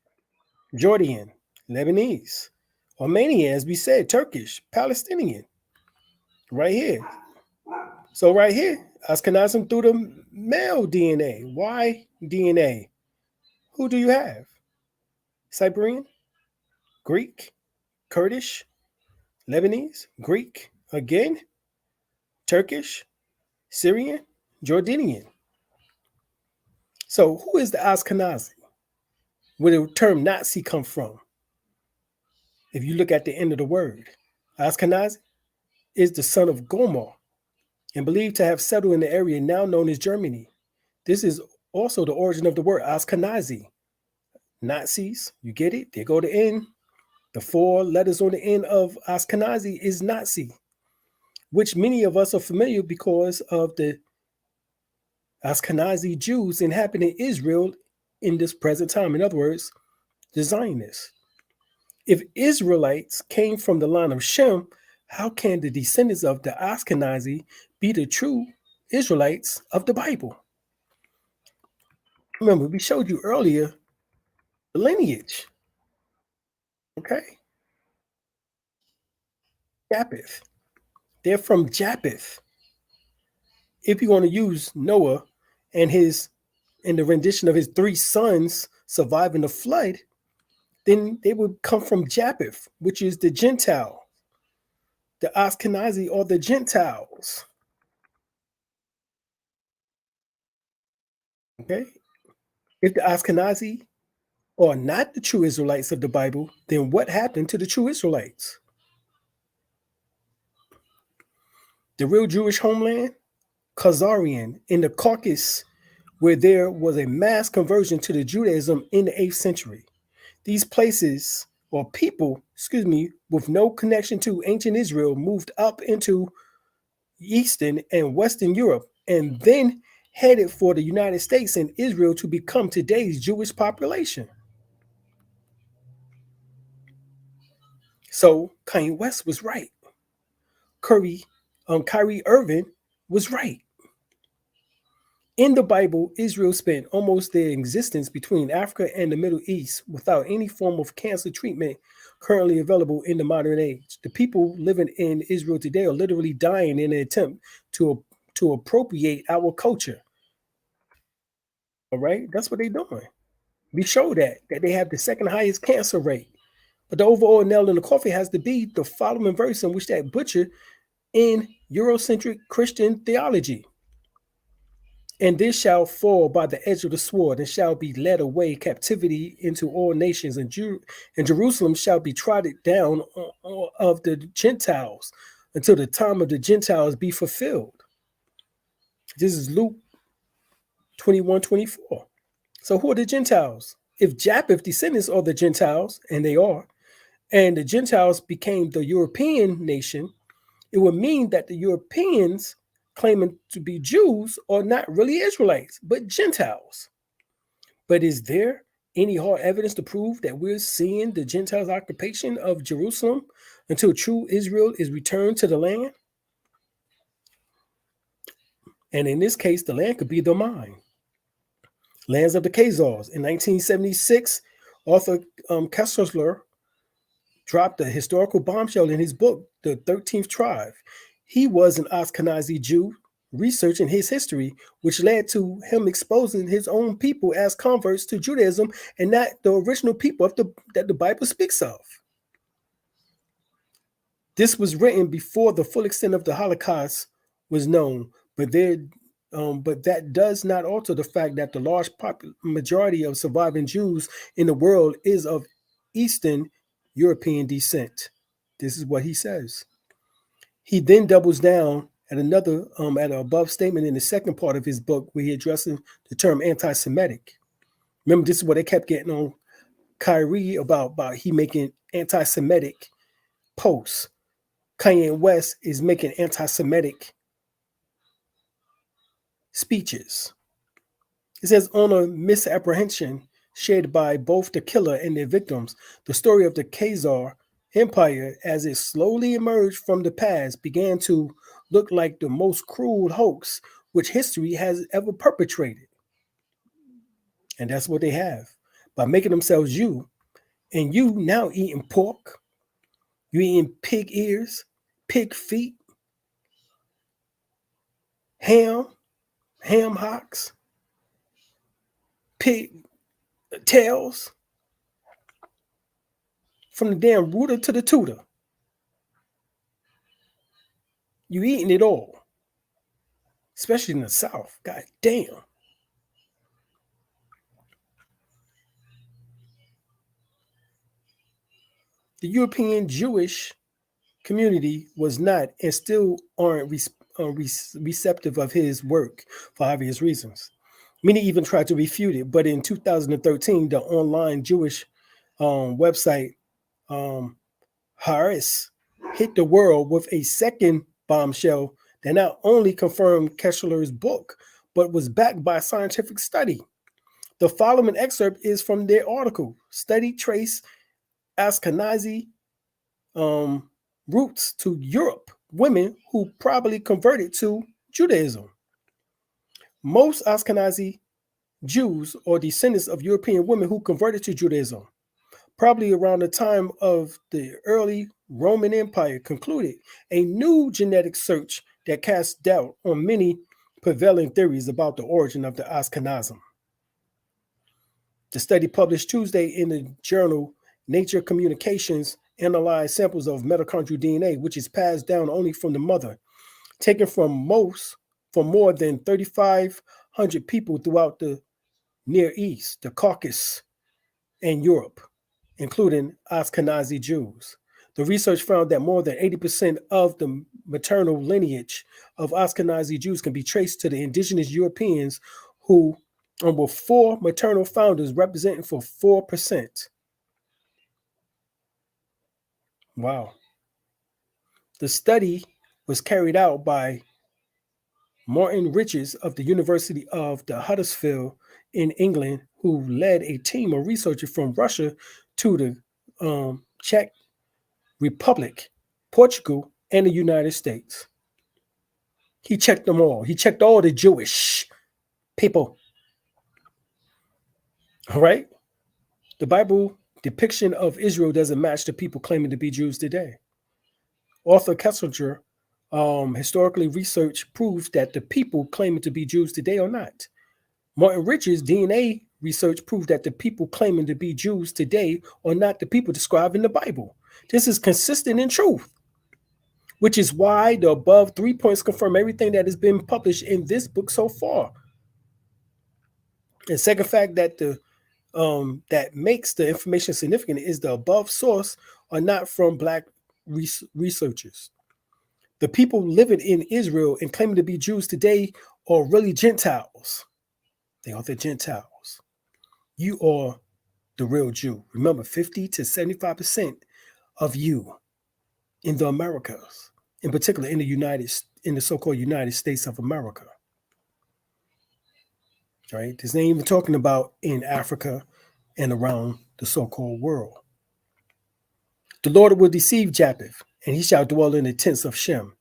Jordan, Lebanese, Armenian, as we said, Turkish, Palestinian, right here. So right here, Ashkenazim through the male DNA, Y DNA. Who do you have? Cyprian, Greek, Kurdish, Lebanese, Greek, again, Turkish, Syrian, Jordanian. So who is the Ashkenazi? Where the term Nazi come from? If you look at the end of the word, Ashkenazi is the son of Gomer and believed to have settled in the area now known as Germany. This is also the origin of the word Ashkenazi. Nazis, you get it? There go the N. The 4 letters on the end of Ashkenazi is Nazi, which many of us are familiar because of the Ashkenazi Jews inhabiting Israel in this present time. In other words, the Zionists. If Israelites came from the line of Shem, how can the descendants of the Ashkenazi be the true Israelites of the Bible? Remember, we showed you earlier the lineage. Okay? Japheth. They're from Japheth. If you want to use Noah and the rendition of his 3 sons surviving the flood, then they would come from Japheth, which is the Gentile. The Ashkenazi are the Gentiles. Okay? If the Ashkenazi are not the true Israelites of the Bible, then what happened to the true Israelites? The real Jewish homeland? Khazarian in the Caucasus, where there was a mass conversion to the Judaism in the 8th century. These places or people, with no connection to ancient Israel moved up into Eastern and Western Europe and then headed for the United States and Israel to become today's Jewish population. So Kanye West was right. KYRIE Irving was right. In the Bible, Israel spent almost their existence between Africa and the Middle East without any form of cancer treatment currently available in the modern age. The people living in Israel today are literally dying in an attempt to appropriate our culture. All right, that's what they're doing. We show that they have the second highest cancer rate But the overall nail in the coffin has to be the following verse in which that butcher in Eurocentric Christian theology. And this shall fall by the edge of the sword, and shall be led away captivity into all nations, and Jerusalem shall be trodden down of the Gentiles until the time of the Gentiles be fulfilled. This is Luke 21:24. So who are the Gentiles? If Japheth descendants are the Gentiles, and they are, and the Gentiles became the European nation, it would mean that the Europeans claiming to be Jews are not really Israelites, but Gentiles. But is there any hard evidence to prove that we're seeing the Gentiles' occupation of Jerusalem until true Israel is returned to the land? And in this case, the land could be the mine. Lands of the Khazars. In 1976, author Kessler dropped a historical bombshell in his book, The 13th Tribe. He was an Ashkenazi Jew researching his history, which led to him exposing his own people as converts to Judaism and not the original people that the Bible speaks of. This was written before the full extent of the Holocaust was known, but that does not alter the fact that the large majority of surviving Jews in the world is of Eastern European descent. This is what he says. He then doubles down at another at an above statement in the second part of his book where he addresses the term anti-Semitic. Remember, this is what they kept getting on KYRIE about he making anti-Semitic posts. Kanye West is making anti-Semitic speeches. It says, on a misapprehension shared by both the killer and their victims, the story of the Khazar Empire, as it slowly emerged from the past, began to look like the most cruel hoax which history has ever perpetrated. And that's what they have. By making themselves you, and you now eating pork, you eating pig ears, pig feet, ham hocks, pig tails, from the damn rooter to the tutor. You eating it all, especially in the South. God damn. The European Jewish community was not and still aren't receptive of his work for obvious reasons. Many even tried to refute it, but in 2013, the online Jewish website Haaretz hit the world with a second bombshell that not only confirmed Kessler's book, but was backed by scientific study. The following excerpt is from their article, Study Trace Ashkenazi Roots to Europe, Women Who Probably Converted to Judaism. Most Ashkenazi Jews are descendants of European women who converted to Judaism. Probably around the time of the early Roman Empire concluded a new genetic search that cast doubt on many prevailing theories about the origin of the Ashkenazim. The study published Tuesday in the journal Nature Communications analyzed samples of mitochondrial DNA, which is passed down only from the mother, taken from more than 3,500 people throughout the Near East, the Caucasus, and Europe, including Ashkenazi Jews. The research found that more than 80% of the maternal lineage of Ashkenazi Jews can be traced to the indigenous Europeans who were four maternal founders representing for 4%. Wow. The study was carried out by Martin Riches of the University of the Huddersfield in England, who led a team of researchers from Russia to the Czech Republic, Portugal, and the United States. He checked them all. He checked all the Jewish people. All right? The Bible depiction of Israel doesn't match the people claiming to be Jews today. Author Kessler historically research proves that the people claiming to be Jews today are not. Martin Rich's DNA research prove that the people claiming to be Jews today are not the people described in the Bible. This is consistent in truth, which is why the above 3 points confirm everything that has been published in this book so far. The second fact that that makes the information significant is the above source are not from Black researchers. The people living in Israel and claiming to be Jews today are really Gentiles. They are the Gentiles. You are the real Jew. Remember, 50 to 75% of you in the Americas, in particular in the so-called United States of America. Right? This ain't even talking about in Africa and around the so-called world. The Lord will deceive Japheth, and he shall dwell in the tents of Shem.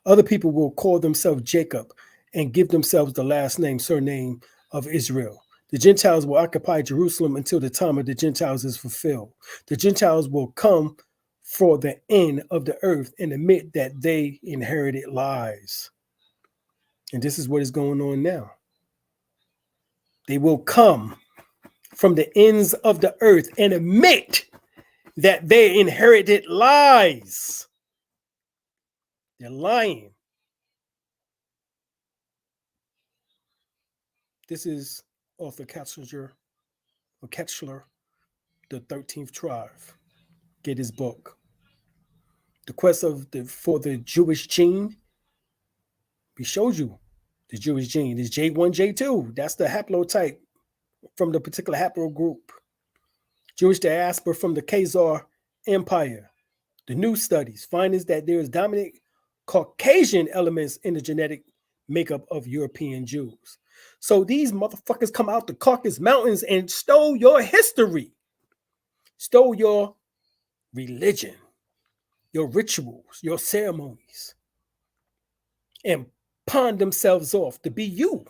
Other people will call themselves Jacob and give themselves the last name, surname of Israel. The Gentiles will occupy Jerusalem until the time of the Gentiles is fulfilled. The Gentiles will come for the end of the earth and admit that they inherited lies. And this is what is going on now. They will come from the ends of the earth and admit that they inherited lies. They're lying. This is Arthur Ketchler, the 13th tribe. Get his book. The quest for the Jewish gene. We showed you the Jewish gene. It's J1, J2. That's the haplotype from the particular haplogroup. Jewish diaspora from the Khazar Empire. The new studies finds that there is dominant Caucasian elements in the genetic makeup of European Jews. So these motherfuckers come out the Caucasus Mountains and stole your history, stole your religion, your rituals, your ceremonies, and pawned themselves off to be you.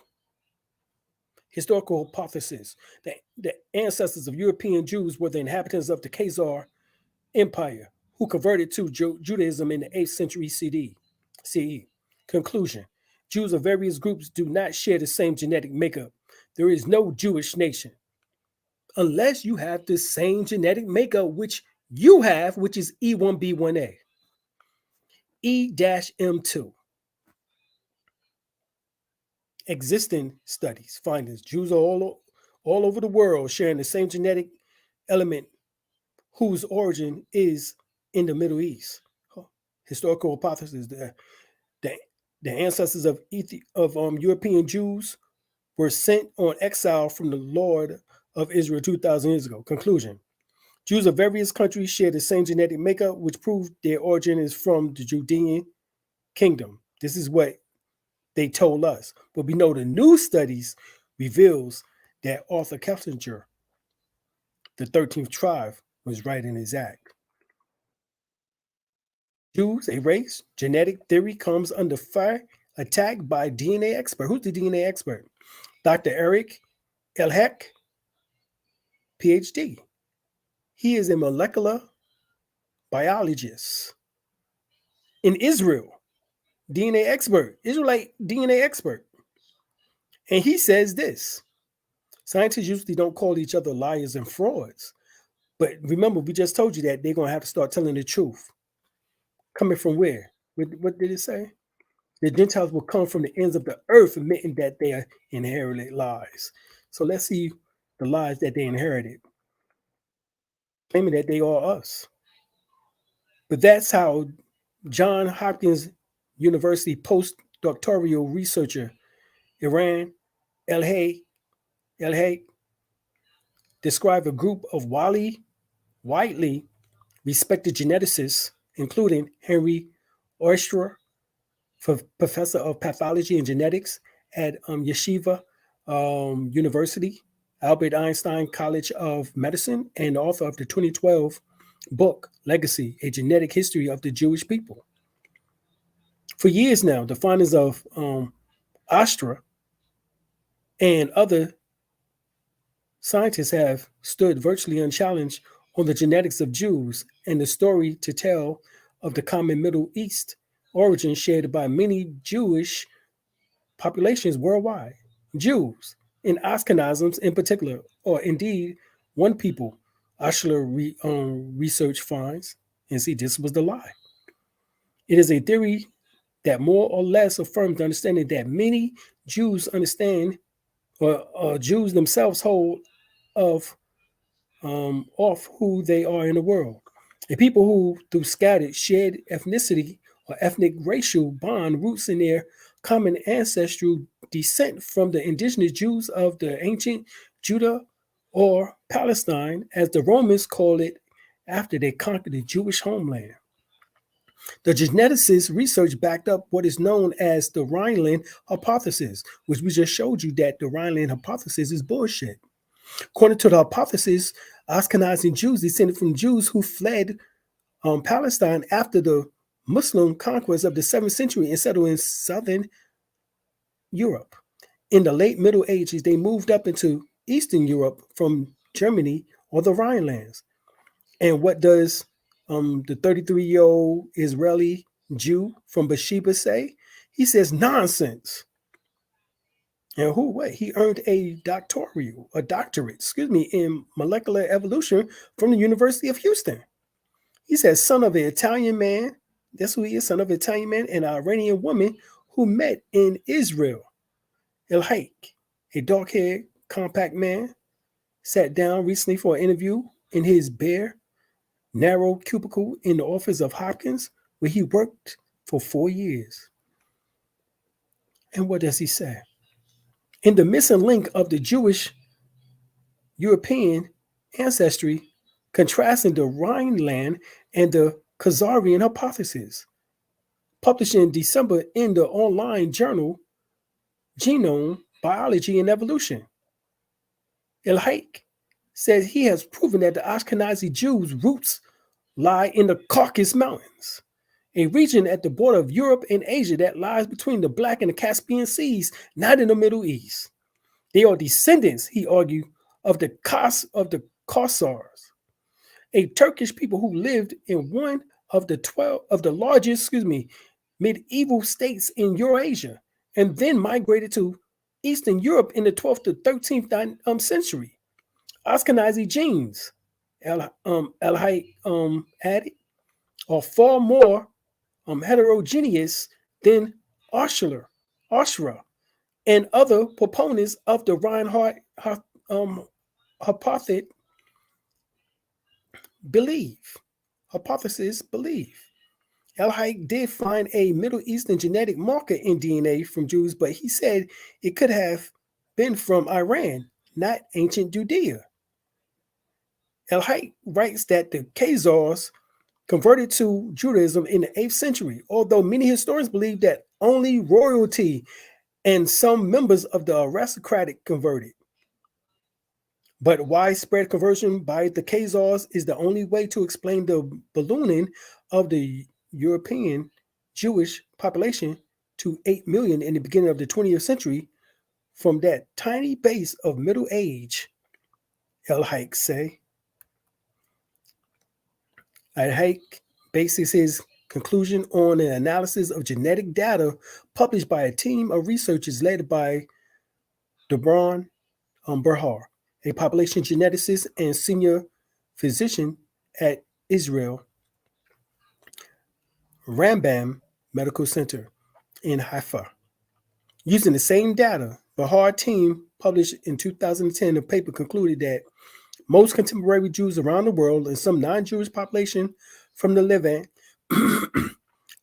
Historical hypothesis that the ancestors of European Jews were the inhabitants of the Khazar Empire who converted to Judaism in the 8th century CE. Conclusion: Jews of various groups do not share the same genetic makeup. There is no Jewish nation unless you have the same genetic makeup which you have, which is E1B1A, E-M2. Existing studies find that Jews are all over the world sharing the same genetic element whose origin is in the Middle East. Historical hypothesis that the ancestors of European Jews were sent on exile from the Lord of Israel 2,000 years ago. Conclusion: Jews of various countries share the same genetic makeup, which proves their origin is from the Judean kingdom. This is what they told us. But we know the new studies reveals that Arthur Ketchler, the 13th tribe, was right in his act. Jews, a race, genetic theory comes under fire attack by DNA expert. Who's the DNA expert? Dr. Eric Elheck, PhD. He is a molecular biologist in Israel, DNA expert, Israelite DNA expert. And he says this: scientists usually don't call each other liars and frauds. But remember, we just told you that they're going to have to start telling the truth. Coming from where? What did it say? The Gentiles will come from the ends of the earth, admitting that they inherited lies. So let's see the lies that they inherited, claiming that they are us. But that's how Johns Hopkins University postdoctoral researcher Alim El-Bey described a group of widely respected geneticists, including Henry Oystra, professor of pathology and genetics at Yeshiva University, Albert Einstein College of Medicine, and author of the 2012 book, Legacy, A Genetic History of the Jewish People. For years now, the findings of Oystra and other scientists have stood virtually unchallenged on the genetics of Jews and the story to tell of the common Middle East origin shared by many Jewish populations worldwide. Jews, and Ashkenazim in particular, or indeed one people, Oshler research finds. And see, this was the lie. It is a theory that more or less affirms the understanding that many Jews understand, or Jews themselves hold of off who they are in the world. A people who, through scattered shared ethnicity or ethnic racial bond, roots in their common ancestral descent from the indigenous Jews of the ancient Judah or Palestine, as the Romans called it after they conquered the Jewish homeland. The geneticists' research backed up what is known as the Rhineland hypothesis, which we just showed you that the Rhineland hypothesis is bullshit. According to the hypothesis, Ashkenazi Jews descended from Jews who fled Palestine after the Muslim conquest of the 7th century and settled in southern Europe. In the late Middle Ages, they moved up into Eastern Europe from Germany or the Rhinelands. And what does the 33-year-old Israeli Jew from Beersheba say? He says nonsense. And what? He earned a doctorate, in molecular evolution from the University of Houston. He says, son of an Italian man, that's who he is, son of an Italian man, and an Iranian woman who met in Israel. El-Hayk, a dark-haired, compact man, sat down recently for an interview in his bare, narrow cubicle in the office of Hopkins, where he worked for 4 years. And what does he say? In the missing link of the Jewish European ancestry, contrasting the Rhineland and the Khazarian hypothesis, published in December in the online journal Genome, Biology, and Evolution. El-Hayk says he has proven that the Ashkenazi Jews' roots lie in the Caucasus Mountains, a region at the border of Europe and Asia that lies between the Black and the Caspian Seas, not in the Middle East. They are descendants, he argued, of the Khazars, a Turkish people who lived in one of the largest, medieval states in Eurasia, and then migrated to Eastern Europe in the 12th to 13th century. Ashkenazi genes, El-Hayk added, are far more heterogeneous than Oshra and other proponents of the Reinhardt hypothesis believe. El-Hayk did find a Middle Eastern genetic marker in DNA from Jews, but he said it could have been from Iran, not ancient Judea. El-Hayk writes that the Khazars converted to Judaism in the 8th century, although many historians believe that only royalty and some members of the aristocratic converted. But widespread conversion by the Khazars is the only way to explain the ballooning of the European Jewish population to 8 million in the beginning of the 20th century from that tiny base of middle age, El-Hayk say. El-Hayk bases his conclusion on an analysis of genetic data published by a team of researchers led by Dobron Berhar, a population geneticist and senior physician at Israel Rambam Medical Center in Haifa. Using the same data, the Hard team published in 2010 a paper concluded that most contemporary Jews around the world and some non-Jewish population from the Levant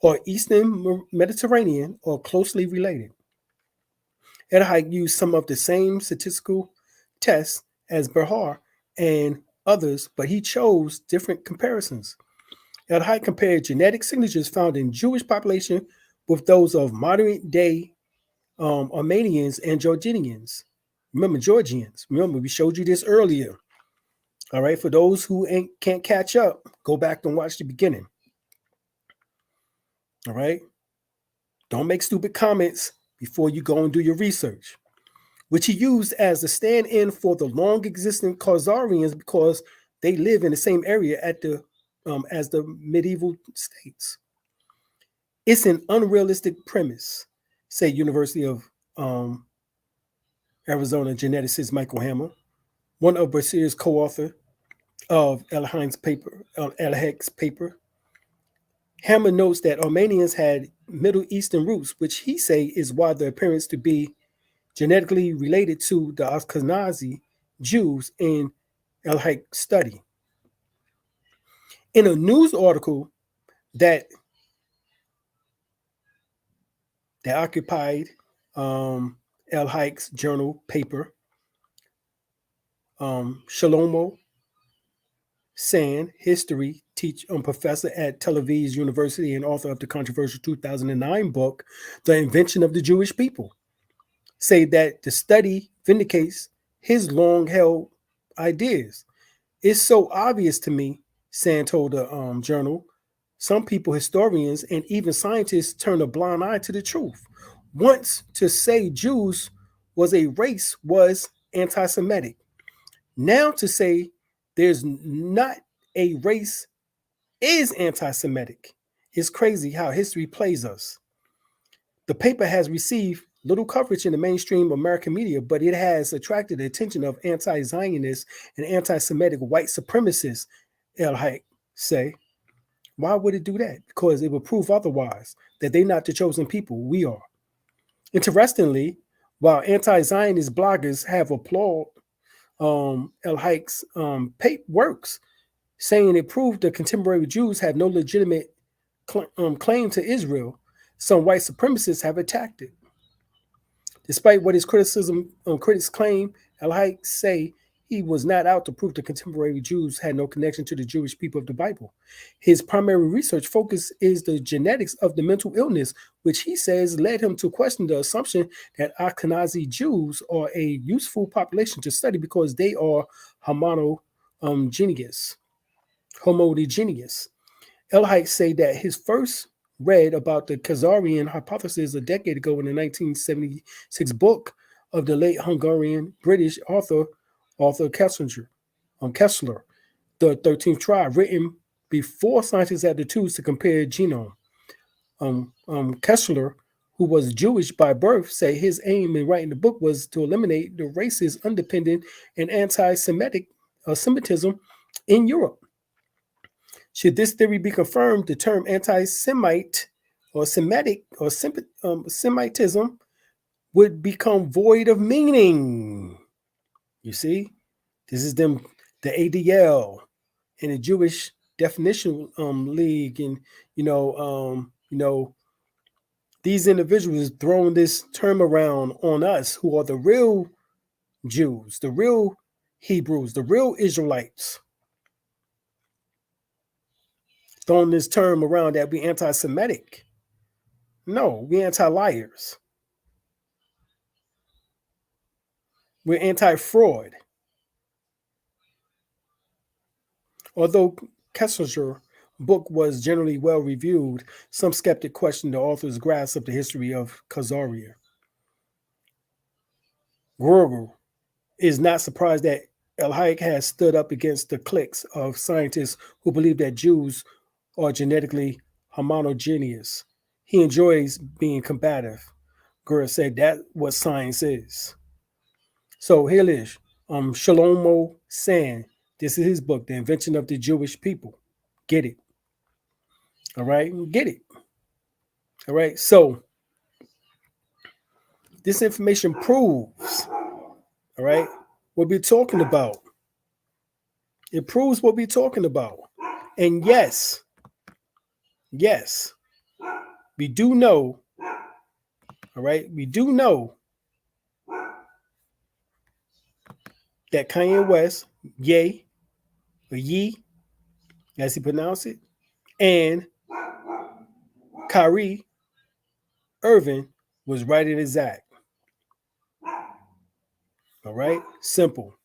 or Eastern Mediterranean are closely related. El-Hayk used some of the same statistical tests as Berhar and others, but he chose different comparisons. El-Hayk compared genetic signatures found in Jewish population with those of modern-day Armenians and Georgians. Remember, we showed you this earlier. All right, for those who can't catch up, go back and watch the beginning. All right? Don't make stupid comments before you go and do your research, which he used as a stand-in for the long-existing Khazarians because they live in the same area as the medieval states. It's an unrealistic premise, say University of Arizona geneticist Michael Hammer. one of Bashir's co-author of El-Hayek's paper. Hammer notes that Armenians had Middle Eastern roots, which he say is why their appearance to be genetically related to the Ashkenazi Jews in El-Hayek's study. In a news article that occupied El-Hayek's journal paper, Shlomo Sand, history professor at Tel Aviv University and author of the controversial 2009 book, The Invention of the Jewish People, say that the study vindicates his long-held ideas. It's so obvious to me, Sand told the journal. Some people, historians, and even scientists turn a blind eye to the truth. Once to say Jews was a race was anti-Semitic. Now to say there's not a race is anti-Semitic. It's crazy how history plays us. The paper has received little coverage in the mainstream American media, but it has attracted the attention of anti-Zionist and anti-Semitic white supremacists, El-Hayek say. Why would it do that? Because it would prove otherwise, that they're not the chosen people, we are. Interestingly, while anti-Zionist bloggers have applauded El-Hayek's works, saying it proved that contemporary Jews have no legitimate claim to Israel, some white supremacists have attacked it. Despite what his critics claim, El-Hayek say he was not out to prove that contemporary Jews had no connection to the Jewish people of the Bible. His primary research focus is the genetics of the mental illness, which he says led him to question the assumption that Ashkenazi Jews are a useful population to study because they are homogeneous. El-Hayek say that his first read about the KYRIE hypothesis a decade ago in the 1976 book of the late Hungarian British author Kessler, The 13th Tribe, written before scientists had the tools to compare genome. Kessler, who was Jewish by birth, said his aim in writing the book was to eliminate the racist, independent, and anti-Semitism in Europe. Should this theory be confirmed, the term anti-Semite or Semitic or Semitism would become void of meaning. You see, this is the ADL and the Jewish Definition League, and these individuals throwing this term around on us, who are the real Jews, the real Hebrews, the real Israelites. Throwing this term around that we anti-Semitic. No, we anti-liars. We're anti-fraud. Although Kessler's book was generally well reviewed, some skeptics questioned the author's grasp of the history of KYRIE. KYRIE is not surprised that El-Hayek has stood up against the cliques of scientists who believe that Jews are genetically homogeneous. He enjoys being combative. KYRIE said that's what science is. So here it is. Shlomo Sand. This is his book, The Invention of the Jewish People. Get it. All right? Get it. All right? So this information proves, all right, what we're talking about. It proves what we're talking about. And yes, we do know, all right, we do know that Kanye West, Ye, or Ye, as he pronounced it, and KYRIE Irving was right in his act. All right, simple.